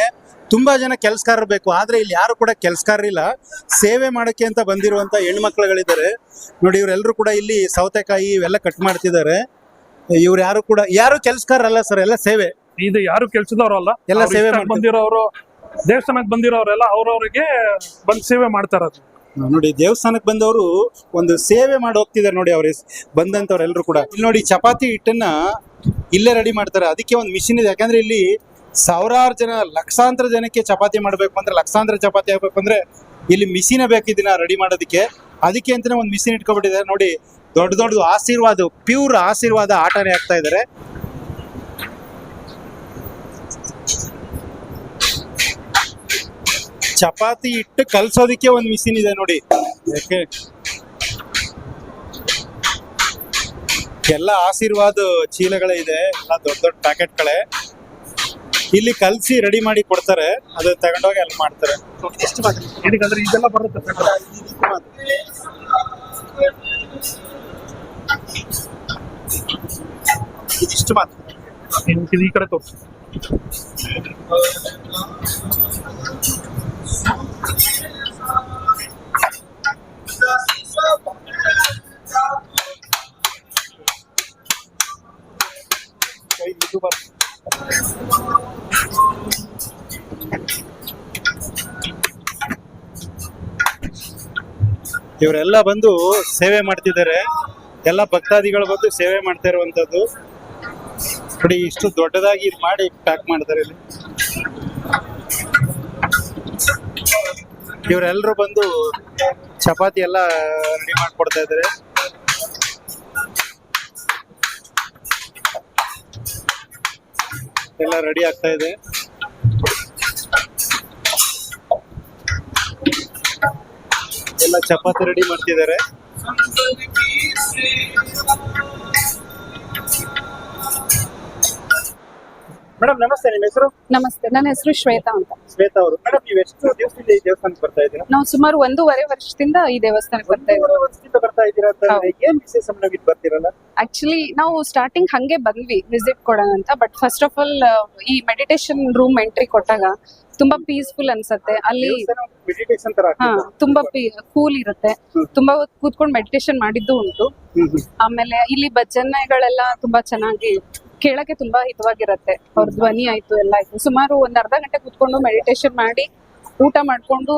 ತುಂಬಾ ಜನ ಕೆಲ್ಸಗಾರರು ಬೇಕು. ಆದ್ರೆ ಇಲ್ಲಿ ಯಾರು ಕೂಡ ಕೆಲ್ಸಗಾರರಿಲ್ಲ. ಸೇವೆ ಮಾಡಕ್ಕೆ ಅಂತ ಬಂದಿರುವಂತ ಹೆಣ್ಮಕ್ಳುಗಳಿದ್ದಾರೆ ನೋಡಿ. ಇವರೆಲ್ಲರೂ ಕೂಡ ಇಲ್ಲಿ ಸೌತೆಕಾಯಿ ಇವೆಲ್ಲ ಕಟ್ ಮಾಡ್ತಿದ್ದಾರೆ. ಇವ್ರು ಯಾರು ಕೆಲ್ಸಗಾರಲ್ಲ ಸರ್, ಎಲ್ಲ ಸೇವೆ. ಇದು ಯಾರು ಕೆಲ್ಸದವ್ರಲ್ಲ, ಎಲ್ಲ ಸೇವೆ ಬಂದಿರೋರು, ದೇವಸ್ಥಾನಕ್ಕೆ ಬಂದಿರೋರೆಲ್ಲ ಅವ್ರವ್ರಿಗೆ ಬಂದ್ ಸೇವೆ ಮಾಡ್ತಾರ ನೋಡಿ. ದೇವಸ್ಥಾನಕ್ಕೆ ಬಂದವರು ಒಂದು ಸೇವೆ ಮಾಡಿ ಹೋಗ್ತಿದ್ದಾರೆ ನೋಡಿ. ಅವ್ರ ಬಂದಂತವ್ರೆಲ್ಲರೂ ಕೂಡ ಇಲ್ಲಿ ನೋಡಿ, ಚಪಾತಿ ಹಿಟ್ಟನ್ನ ಇಲ್ಲೇ ರೆಡಿ ಮಾಡ್ತಾರೆ. ಅದಕ್ಕೆ ಒಂದು ಮಿಷಿನ್ ಇದೆ. ಯಾಕಂದ್ರೆ ಇಲ್ಲಿ ಸಾವಿರಾರು ಜನ, ಲಕ್ಷಾಂತರ ಜನಕ್ಕೆ ಚಪಾತಿ ಮಾಡ್ಬೇಕು ಅಂದ್ರೆ, ಲಕ್ಷಾಂತರ ಚಪಾತಿ ಆಗ್ಬೇಕು ಅಂದ್ರೆ ಇಲ್ಲಿ ಮಿಷಿನ್ ಬೇಕು ಇದನ್ನ ರೆಡಿ ಮಾಡೋದಕ್ಕೆ. ಅದಕ್ಕೆ ಅಂತಾನೆ ಒಂದು ಮಿಷಿನ್ ಇಟ್ಕೊಬಿಟ್ಟಿದ್ದಾರೆ ನೋಡಿ. ದೊಡ್ಡ ದೊಡ್ಡ ಆಶೀರ್ವಾದ, ಪ್ಯೂರ್ ಆಶೀರ್ವಾದ ಆಟನೇ ಆಗ್ತಾ ಇದಾರೆ. ಚಪಾತಿ ಹಿಟ್ಟು ಕಲ್ಸೋದಿಕ್ಕೆ ಒಂದು ಮಿಷಿನ್ ಇದೆ ನೋಡಿ. ಯಾಕೆ ಎಲ್ಲ ಆಶೀರ್ವಾದ ಚೀಲಗಳೇ ಇದೆ, ಎಲ್ಲ ದೊಡ್ಡ ದೊಡ್ಡ ಪ್ಯಾಕೆಟ್ಗಳೇ. ಇಲ್ಲಿ ಕಲ್ಸಿ ರೆಡಿ ಮಾಡಿ ಕೊಡ್ತಾರೆ, ಅದು ತಗೊಂಡೋಗಿ ಅಲ್ಲಿ ಮಾಡ್ತಾರೆ. ಎಷ್ಟು ಮಾತ್ರ ಇದೆಲ್ಲ ಬರುತ್ತೆ. ಇದಿಷ್ಟು ಮಾತ್ರ ಈ ಕಡೆ ತೋರಿಸಿ. ಇವರೆಲ್ಲ ಬಂದು ಸೇವೆ ಮಾಡ್ತಿದ್ದಾರೆ. ಎಲ್ಲ ಭಕ್ತಾದಿಗಳು ಬಂದು ಸೇವೆ ಮಾಡ್ತಾ ಇರುವಂತದ್ದು ನೋಡಿ. ಇಷ್ಟು ದೊಡ್ಡದಾಗಿ ಇದ್ ಮಾಡಿ ಪ್ಯಾಕ್ ಮಾಡ್ತಾರೆ ಇಲ್ಲಿ. ಇವರೆಲ್ಲರೂ ಬಂದು ಚಪಾತಿ ಎಲ್ಲ ರೆಡಿ ಮಾಡ್ಕೊಡ್ತಾ ಇದ್ದಾರೆ. ಎಲ್ಲ ರೆಡಿ ಆಗ್ತಾ ಇದೆ. ಎಲ್ಲ ಚಪಾತಿ ರೆಡಿ ಮಾಡ್ತಿದ್ದಾರೆ. ಮೇಡಮ್ ನಮಸ್ತೆ, ನಿಮ್ಮ ಹೆಸರು? ನಮಸ್ತೆ, ನನ್ನ ಹೆಸರು ಶ್ವೇತಾ ಅಂತ. ಶ್ವೇತಾ ಅವರು. ಮೇಡಮ್ ನೀವು ಎಷ್ಟು ದಿವಸದಿಂದ ಈ ದೇವಸ್ಥಾನಕ್ಕೆ ಬರ್ತಾ ಇದ್ದೀರಾ? ನಾವು ಸುಮಾರು 1.5 ವರ್ಷದಿಂದ ಈ ದೇವಸ್ಥಾನಕ್ಕೆ ಬರ್ತಾ ಇದ್ದೀವಿ. 1.5 ವರ್ಷದಿಂದ ಬರ್ತಾ ಇದ್ದೀರಾ ಅಂತಂದ್ರೆ ಏನ್ ವಿಶೇಷ ಮೇಡಮ್ ಇದು ಬರ್ತಿರಲ್ಲ? ಆಕ್ಚುಲಿ ನಾವು ಸ್ಟಾರ್ಟಿಂಗ್ ಹಂಗೆ ಬಂದ್ವಿ ವಿಸಿಟ್ ಕೊಡೋಣ ಅಂತ. ಬಟ್ ಫಸ್ಟ್ ಆಫ್ ಆಲ್ ಈ ಮೆಡಿಟೇಷನ್ ರೂಮ್ ಎಂಟ್ರಿ ಕೊಟ್ಟಾಗ ತುಂಬಾ ಪೀಸ್ಫುಲ್ ಅನ್ಸತ್ತೆ. ಅಲ್ಲಿ ಮೆಡಿಟೇಷನ್ ತರ ಹಾ ತುಂಬಾ ಕೂಲ್ ಇರುತ್ತೆ. ತುಂಬಾ ಹೊತ್ತು ಕೂತ್ಕೊಂಡು ಮೆಡಿಟೇಷನ್ ಮಾಡಿದ್ದು ಉಂಟು. ಆಮೇಲೆ ಇಲ್ಲಿ ಭಜನೆಗಳೆಲ್ಲ ತುಂಬಾ ಚೆನ್ನಾಗಿ ಕೇಳಕ್ಕೆ ತುಂಬಾ ಹಿತವಾಗಿರತ್ತೆ. ಅವ್ರ ಧ್ವನಿ ಆಯ್ತು ಎಲ್ಲ ಆಯ್ತು. ಸುಮಾರು 1 ಅರ್ಧ ಗಂಟೆ ಕೂತ್ಕೊಂಡು ಮೆಡಿಟೇಷನ್ ಮಾಡಿ ಊಟ ಮಾಡ್ಕೊಂಡು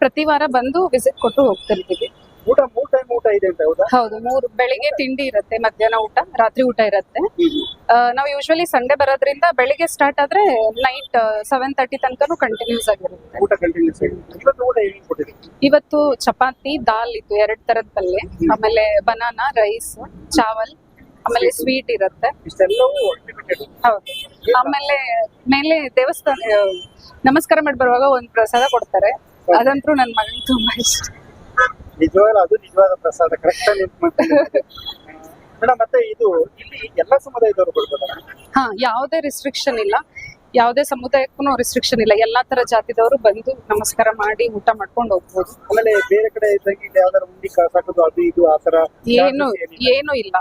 ಪ್ರತಿ ವಾರ ಬಂದು ವಿಸಿಟ್ ಕೊಟ್ಟು ಹೋಗ್ತಿರ್ತೀವಿ. ಊಟ 3 ಟೈಮ್ ಊಟ ಇದೆ ಅಂತ ಹೌದಾ? ಹೌದು, 3 ಬೆಳಿಗ್ಗೆ ತಿಂಡಿ ಇರುತ್ತೆ, ಮಧ್ಯಾಹ್ನ ಊಟ, ರಾತ್ರಿ ಊಟ ಇರುತ್ತೆ. ನಾವು ಯೂಶುವಲಿ ಸಂಡೇ ಬರೋದ್ರಿಂದ ಬೆಳಿಗ್ಗೆ ಸ್ಟಾರ್ಟ್ ಆದ್ರೆ ನೈಟ್ 7:30 ತನಕನೂ ಕಂಟಿನ್ಯೂಸ್ ಆಗಿರುತ್ತೆ. ಊಟ ಕಂಟಿನ್ಯೂಸ್ ಆಗಿ. ಇವತ್ತು ಊಟ ಏನ್ ಕೊಟ್ಟಿದ್ದೀರಿ? ಇವತ್ತು ಚಪಾತಿ, ದಾಲ್ ಇತ್ತು, 2 ತರದ ಪಲ್ಯ, ಆಮೇಲೆ ಬನಾನಾ, ರೈಸ್, ಚಾವಲ್, ಆಮೇಲೆ ಸ್ವೀಟ್ ಇರುತ್ತೆ. ಇಷ್ಟೆಲ್ಲವೂ ಅನ್ಲಿಮಿಟೆಡ್. ಹೌದು. ಆಮೇಲೆ ಮೇಲೆ ದೇವಸ್ಥಾನ ನಮಸ್ಕಾರ ಮಾಡಿ ಬರುವಾಗ ಒಂದು ಪ್ರಸಾದ ಕೊಡ್ತಾರೆ. ಅದಂತೂ ನನ್ನ ಮಗನಿಗೆ ತುಂಬಾ ಇಷ್ಟ. ನಿಜವಾಗ್ಲೂ ಅದು ನಿಜವಾದ ಪ್ರಸಾದ. ಕರೆಕ್ಟ್ ಆಗಿ ಮೇಡಮ್, ಮತ್ತೆ ಇದು ಇಲ್ಲಿ ಎಲ್ಲಾ ಸಮುದಾಯದವರು ಬರ್ಬೋದಾ? ಹಾ, ಯಾವುದೇ ರಿಸ್ಟ್ರಿಕ್ಷನ್ ಇಲ್ಲ. ಯಾವುದೇ ಸಮುದಾಯಕ್ಕೂ ರಿಸ್ಟ್ರಿಕ್ಷನ್ ಇಲ್ಲ. ಎಲ್ಲಾ ತರ ಜಾತಿದವರು ಬಂದು ನಮಸ್ಕಾರ ಮಾಡಿ ಊಟ ಮಾಡ್ಕೊಂಡು ಹೋಗ್ಬೋದು. ಆಮೇಲೆ ಬೇರೆ ಕಡೆ ಇದ್ದಂಗೆ ಇಲ್ಲಿ ಯಾವ್ದಾರು ಉಂಡಿ ಕಾಸಾಕೋದು ಅದು ಇದು ಆತರ ಏನು ಇಲ್ಲ.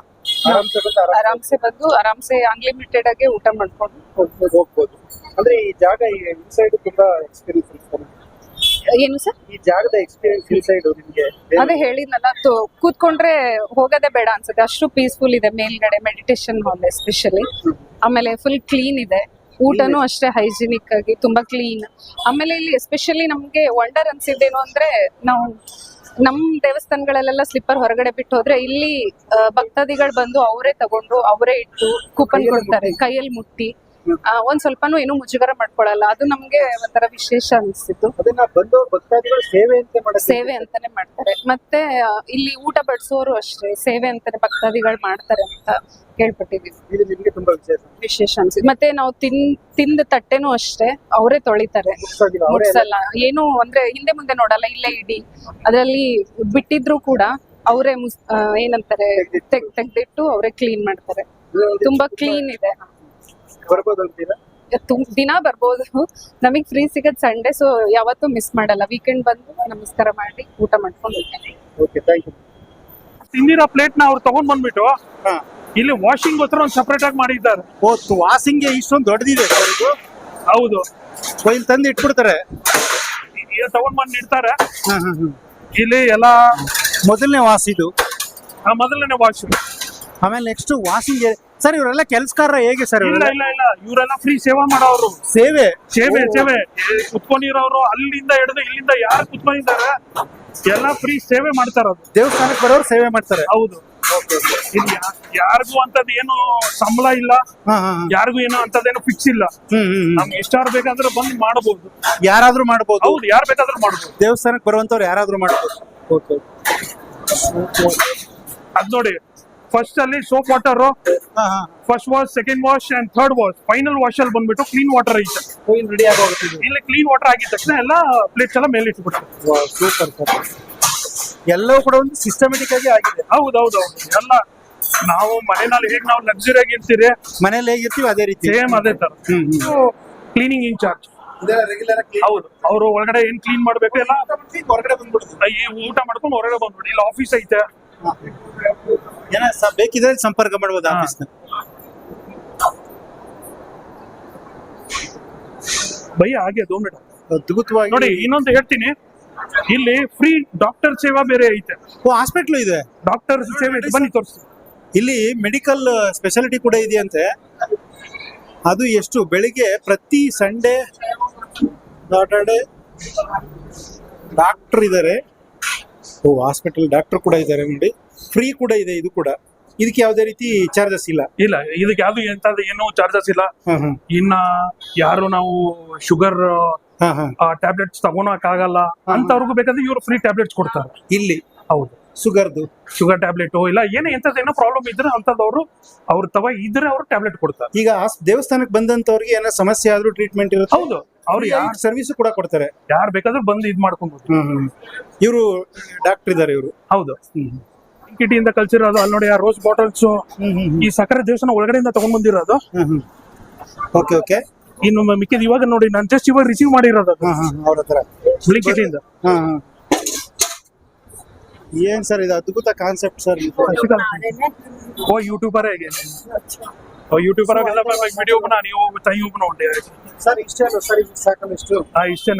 ಆರಾಮ್ಸೆ ಬಂದು ಆರಾಮ್ಸೆ ಬಂದು ಆರಾಮ್ಸೆ ಅನ್ಲಿಮಿಟೆಡ್ ಆಗಿ ಊಟ ಮಾಡ್ಕೊಂಡು ಹೋಗ್ಬೋದು. ಅಂದ್ರೆ ಈ ಜಾಗ ಇನ್ಸೈಡ್ ತುಂಬಾ ಎಕ್ಸ್ಪೀರಿಯನ್ಸ್ ಇರ್ತದೆ. ಏನು ಸರ್? ಈ ಜಾಗದ ಎಕ್ಸ್ಪೀರಿಯನ್ಸ್ ಇನ್ಸೈಡ್ ನಿಮ್ಗೆ ಅದೇ ಹೇಳಿದ್ನಲ್ಲ, ಕೂತ್ಕೊಂಡ್ರೆ ಹೋಗೋದೇ ಬೇಡ ಅನ್ಸುತ್ತೆ. ಅಷ್ಟು ಪೀಸ್ಫುಲ್ ಇದೆ ಮೇಲ್ಗಡೆ ಮೆಡಿಟೇಷನ್ ಹಾಲ್ ಎಸ್ಪೆಷಲಿ. ಆಮೇಲೆ ಫುಲ್ ಕ್ಲೀನ್ ಇದೆ. ಊಟನೂ ಅಷ್ಟೇ ಹೈಜಿನಿಕ್ ಆಗಿ ತುಂಬಾ ಕ್ಲೀನ್. ಆಮೇಲೆ ಇಲ್ಲಿ ಎಸ್ಪೆಷಲಿ ನಮ್ಗೆ ವಂಡರ್ ಅನ್ಸಿದ್ದೇನು ಅಂದ್ರೆ, ನಾವು ನಮ್ ದೇವಸ್ಥಾನಗಳಲ್ಲೆಲ್ಲ ಸ್ಲಿಪ್ಪರ್ ಹೊರಗಡೆ ಬಿಟ್ಟು ಹೋದ್ರೆ ಇಲ್ಲಿ ಭಕ್ತಾದಿಗಳು ಬಂದು ಅವರೇ ತಗೊಂಡು ಅವರೇ ಇಟ್ಟು ಕೂಪನ್ ಕೊಡ್ತಾರೆ, ಕೈಯಲ್ಲಿ ಮುಟ್ಟಿ. ಒಂದ್ ಸ್ವಲ್ಪನೂ ಏನು ಮುಜುಗರ ಮಾಡ್ಕೊಳಲ್ಲ. ಅದು ನಮ್ಗೆ ಒಂಥರ ವಿಶೇಷ ಅನಿಸ್ತಿತ್ತು. ಅದನ್ನ ಬಂದು ಭಕ್ತಾದಿಗಳು ಸೇವೆ ಅಂತಾನೆ ಮಾಡ್ತಾರೆ. ಮತ್ತೆ ಇಲ್ಲಿ ಊಟ ಬಡಿಸೋರು ಅಷ್ಟೇ ಸೇವೆ ಅಂತಾನೆ ಭಕ್ತಾದಿಗಳು ಮಾಡ್ತಾರೆ ಅಂತ ಕೇಳ್ಪಟ್ಟಿದೀವಿ. ಇದು ನಿಮ್ಗೆ ತುಂಬಾ ವಿಶೇಷ ಅನ್ಸಿತ್ತು. ಮತ್ತೆ ನಾವು ತಿಂದ ತಟ್ಟೆನೂ ಅಷ್ಟೇ ಅವರೇ ತೊಳಿತಾರೆ, ಮುಟ್ಸಲ್ಲ. ಏನು ಅಂದ್ರೆ ಹಿಂದೆ ಮುಂದೆ ನೋಡಲ್ಲ, ಇಲ್ಲೇ ಇಡಿ. ಅದರಲ್ಲಿ ಬಿಟ್ಟಿದ್ರು ಕೂಡ ಅವರೇ ಏನಂತಾರೆ ತೆಗ್ದಿಟ್ಟು ಅವರೇ ಕ್ಲೀನ್ ಮಾಡ್ತಾರೆ. ತುಂಬಾ ಕ್ಲೀನ್ ಇದೆ. ಬರ್ಬೋದು ಅಂತೀರಾ? ದಿನ ಬರ್ಬೋದು. ನಮಗ್ ಫ್ರೀ ಸಿಗದ್ ಸಂಡೇ, ಸೊ ಯಾವತ್ತೂ ಮಿಸ್ ಮಾಡಲ್ಲ. ವೀಕೆಂಡ್ ಬಂದು ನಮಸ್ಕಾರ ಮಾಡಿ ಊಟ ಮಾಡ್ಕೊಂಡು ಹೋಗ್ತೀನಿ. Okay, thank you. ತಿಂದಿರೋ ಪ್ಲೇಟ್ ನ ಅವ್ರು ತಗೊಂಡ್ ಬಂದ್ಬಿಟ್ಟು ಇಲ್ಲಿ ವಾಷಿಂಗ್ ಗೋಸ್ಕರ ಒಂದು ಸಪರೇಟ್ ಆಗಿ ಮಾಡಿದ್ದಾರೆ. ವಾಸಿಂಗ್ಗೆ ಇಷ್ಟೊಂದು ದೊಡ್ಡದಿದೆ ಸರ್ ಇದು. ಹೌದು, ಇಲ್ಲಿ ತಂದು ಇಟ್ಬಿಡ್ತಾರೆ. ತಗೊಂಡ್ ಬಂದು ಇಡ್ತಾರೆ. ಇಲ್ಲಿ ಎಲ್ಲ ಮೊದಲನೇ ವಾಸ್ ಇದು. ಮೊದಲನೇ ವಾಶ್. ಆಮೇಲೆ ನೆಕ್ಸ್ಟ್ ವಾಷಿಂಗ್. ಸರ್ ಇವರೆಲ್ಲ ಕೆಲಸಗಾರ ಹೇಗೆ ಸರ್? ಇಲ್ಲ ಇಲ್ಲ ಇಲ್ಲ, ಇವರೆಲ್ಲ ಫ್ರೀ ಸೇವಾ ಮಾಡೋರು. ಸೇವೆ ಸೇವೆ ಸೇವೆ ಕುತ್ಕೊಂಡಿರೋರು ಅಲ್ಲಿಂದ ಹಿಡಿದು ಇಲ್ಲಿಂದ ಯಾರು ಕುತ್ಕೊಂಡಿದ್ದಾರೆ ಎಲ್ಲ ಫ್ರೀ ಸೇವೆ ಮಾಡ್ತಾರ. ದೇವಸ್ಥಾನಕ್ಕೆ ಬರೋರು ಸೇವೆ ಮಾಡ್ತಾರೆ. ಹೌದು. ಇಲ್ಲಿ ಯಾರಿಗೂ ಅಂತದ್ ಏನು ಸಂಬಳ ಇಲ್ಲ, ಯಾರಿಗೂ ಏನೋ ಅಂತದೇನು ಫಿಕ್ಸ್ ಇಲ್ಲ. ನಮ್ಗೆ ಎಷ್ಟಾರು ಬೇಕಾದ್ರೆ ಬಂದು ಮಾಡಬಹುದು, ಯಾರಾದ್ರೂ ಮಾಡಬಹುದು. ಹೌದು, ಯಾರು ಬೇಕಾದ್ರೂ ಮಾಡಬಹುದು. ದೇವಸ್ಥಾನಕ್ಕೆ ಬರುವಂತವ್ರು ಯಾರಾದ್ರೂ ಮಾಡಬಹುದು. ಅದ್ ನೋಡಿ, ಫಸ್ಟ್ ಅಲ್ಲಿ soap water, first wash, second wash and third wash, final wash ಅಲ್ಲಿ ಬಂದ್ಬಿಟ್ಟು ಕ್ಲೀನ್ ವಾಟರ್ ಐತೆ. ರೆಡಿ ಆಗೋಗ್ತಿದೆ. ಇಲ್ಲಿ ಕ್ಲೀನ್ ವಾಟರ್ ಆಗಿದ ತಕ್ಷಣ ಎಲ್ಲ ಪ್ಲೇಟ್ಸ್ ಎಲ್ಲ ಮೇಲೆ ಇಟ್ಬಿಡ್ತಾರೆ. ಸೂಪರ್. ಎಲ್ಲವೂ ಕೂಡ ಒಂದು ಸಿಸ್ಟಮೆಟಿಕ್ ಆಗಿ ಆಗಿದೆ. ಹೌದೌದು. ಎಲ್ಲ ನಾವು ಮನೆಯಲ್ಲಿ ಹೇಗೆ ನಾವು ಲಕ್ಸುರಿ ಆಗಿ ಇರ್ತೀರಿ, ಮನೇಲಿ ಹೇಗಿರ್ತೀವಿ ಅದೇ ರೀತಿ ಸೇಮ್ ಅದೇ ತರ. Cleaning incharge. ಹೌದು, ಅವರು ಒಳಗಡೆ ಏನ್ ಕ್ಲೀನ್ ಮಾಡ್ಬೇಕು ಎಲ್ಲ ಹೊರಗಡೆ ಬಂದ್ಬಿಡುದು. ಊಟ ಮಾಡ್ಕೊಂಡು ಹೊರಗಡೆ ಬಂದ್ಬಿಡಿ. ಇಲ್ಲಿ ಆಫೀಸ್ ಐತೆ, ಬೇಕಿದ್ರೆ ಸಂಪರ್ಕ ಮಾಡಬಹುದು ಆಫೀಸ್. ಭಯ ಹಾಗೆ 2 ಮಿನಿಟ್ ಅದ್ಭುತವಾಗಿ ನೋಡಿ. ಇನ್ನೊಂದು ಹೇಳ್ತೀನಿ, ಇಲ್ಲಿ ಫ್ರೀ ಡಾಕ್ಟರ್ ಸೇವಾ ಬೇರೆ ಐತೆ. ಹಾಸ್ಪಿಟ್ಲು ಇದೆ, ಡಾಕ್ಟರ್ ಸೇವೆ ಇದೆ. ಬನ್ನಿ ತೋರಿಸಿ. ಇಲ್ಲಿ ಮೆಡಿಕಲ್ ಸ್ಪೆಷಾಲಿಟಿ ಕೂಡ ಇದೆಯಂತೆ. ಅದು ಎಷ್ಟು ಬೆಳಿಗ್ಗೆ ಪ್ರತಿ ಸಂಡೇ ಸಾಟರ್ಡೆ ಡಾಕ್ಟರ್ ಇದ್ದಾರೆ. ಓ ಹಾಸ್ಪಿಟಲ್ ಡಾಕ್ಟರ್ ಕೂಡ ಇದ್ದಾರೆ ನೋಡಿ, ಫ್ರೀ ಕೂಡ ಇದೆ ಇದು ಕೂಡ. ಇದಕ್ಕೆ ಯಾವುದೇ ರೀತಿ ಚಾರ್ಜಸ್ ಇಲ್ಲ. ಇಲ್ಲ ಇದಕ್ಕೆ ಯಾವ್ದು ಎಂತದ್ದು ಏನೋ ಚಾರ್ಜಸ್ ಇಲ್ಲ. ಹ್ಮ್ ಹ್ಮ್ ಇನ್ನ ಯಾರು ನಾವು ಶುಗರ್ ಹಾ ಹಾ ಟ್ಯಾಬ್ಲೆಟ್ಸ್ ತಗೊಳಕ್ ಆಗಲ್ಲ ಅಂತವ್ರಿಗೂ ಬೇಕಾದ್ರೆ ಇವ್ರು ಫ್ರೀ ಟ್ಯಾಬ್ಲೆಟ್ಸ್ ಕೊಡ್ತಾರೆ. ಇಲ್ಲಿ ಹೌದು, ಶುಗರ್ದು ಶುಗರ್ ಟ್ಯಾಬ್ಲೆಟ್ ಇಲ್ಲ ಏನೋ ಪ್ರಾಬ್ಲಮ್ ಇದ್ರೆ ಅಂತದವ್ರು ಅವ್ರ ತವ ಇದ್ರೆ ಅವ್ರು ಟ್ಯಾಬ್ಲೆಟ್ ಕೊಡ್ತಾರೆ. ಈಗ ದೇವಸ್ಥಾನಕ್ಕೆ ಬಂದಂತವ್ರಿಗೆ ಏನೋ ಸಮಸ್ಯೆ ಆದ್ರೂ ಟ್ರೀಟ್ಮೆಂಟ್ ಇರುತ್ತೆ. ಹೌದು, ಅವ್ರು ಸರ್ವಿಸ್ ಕೂಡ ಕೊಡ್ತಾರೆ. ಯಾರು ಬೇಕಾದ್ರೂ ಬಂದು ಇದ್ ಮಾಡ್ಕೊಬಹುದು. ಇವರು ಡಾಕ್ಟರ್ ಇದಾರೆ ಇವರು. ಹೌದು, ಕಿಟಿಯಿಂದ ಕಲ್ಸಿರೋದು. ಅಲ್ಲಿ ನೋಡಿ ಆ ರೋಸ್ ಬಾಟಲ್ಸ್ ಈ ಸಕ್ಕರೆ ದೇವಸ್ಥಾನ ಒಳಗಡೆಯಿಂದ ತಗೊಂಡ್ ಬಂದಿರೋದು. Okay okay. ಇನ್ನು ಮಿಕ್ಕಿದ ಇವಾಗ ನೋಡಿ ನಾನು ಜಸ್ಟ್ ಇವಾಗ ರಿಸೀವ್ ಮಾಡಿರೋದು ಅದು ಅವ್ರ ಹತ್ರ ಕಿಟಿಯಿಂದ. ಏನ್ ಸರ್ ಇದು ಅದ್ಭುತ ಕಾನ್ಸೆಪ್ಟ್ ಸರ್. वो यूट्यूबर है क्या? और यूट्यूबर का मतलब वीडियो बना नहीं, वो चाहिए बनाओ ಸರ್ ಇಷ್ಟೇ ಸರ್ ಸಾಕಲ್ಲ ಇಷ್ಟು हाँ इससे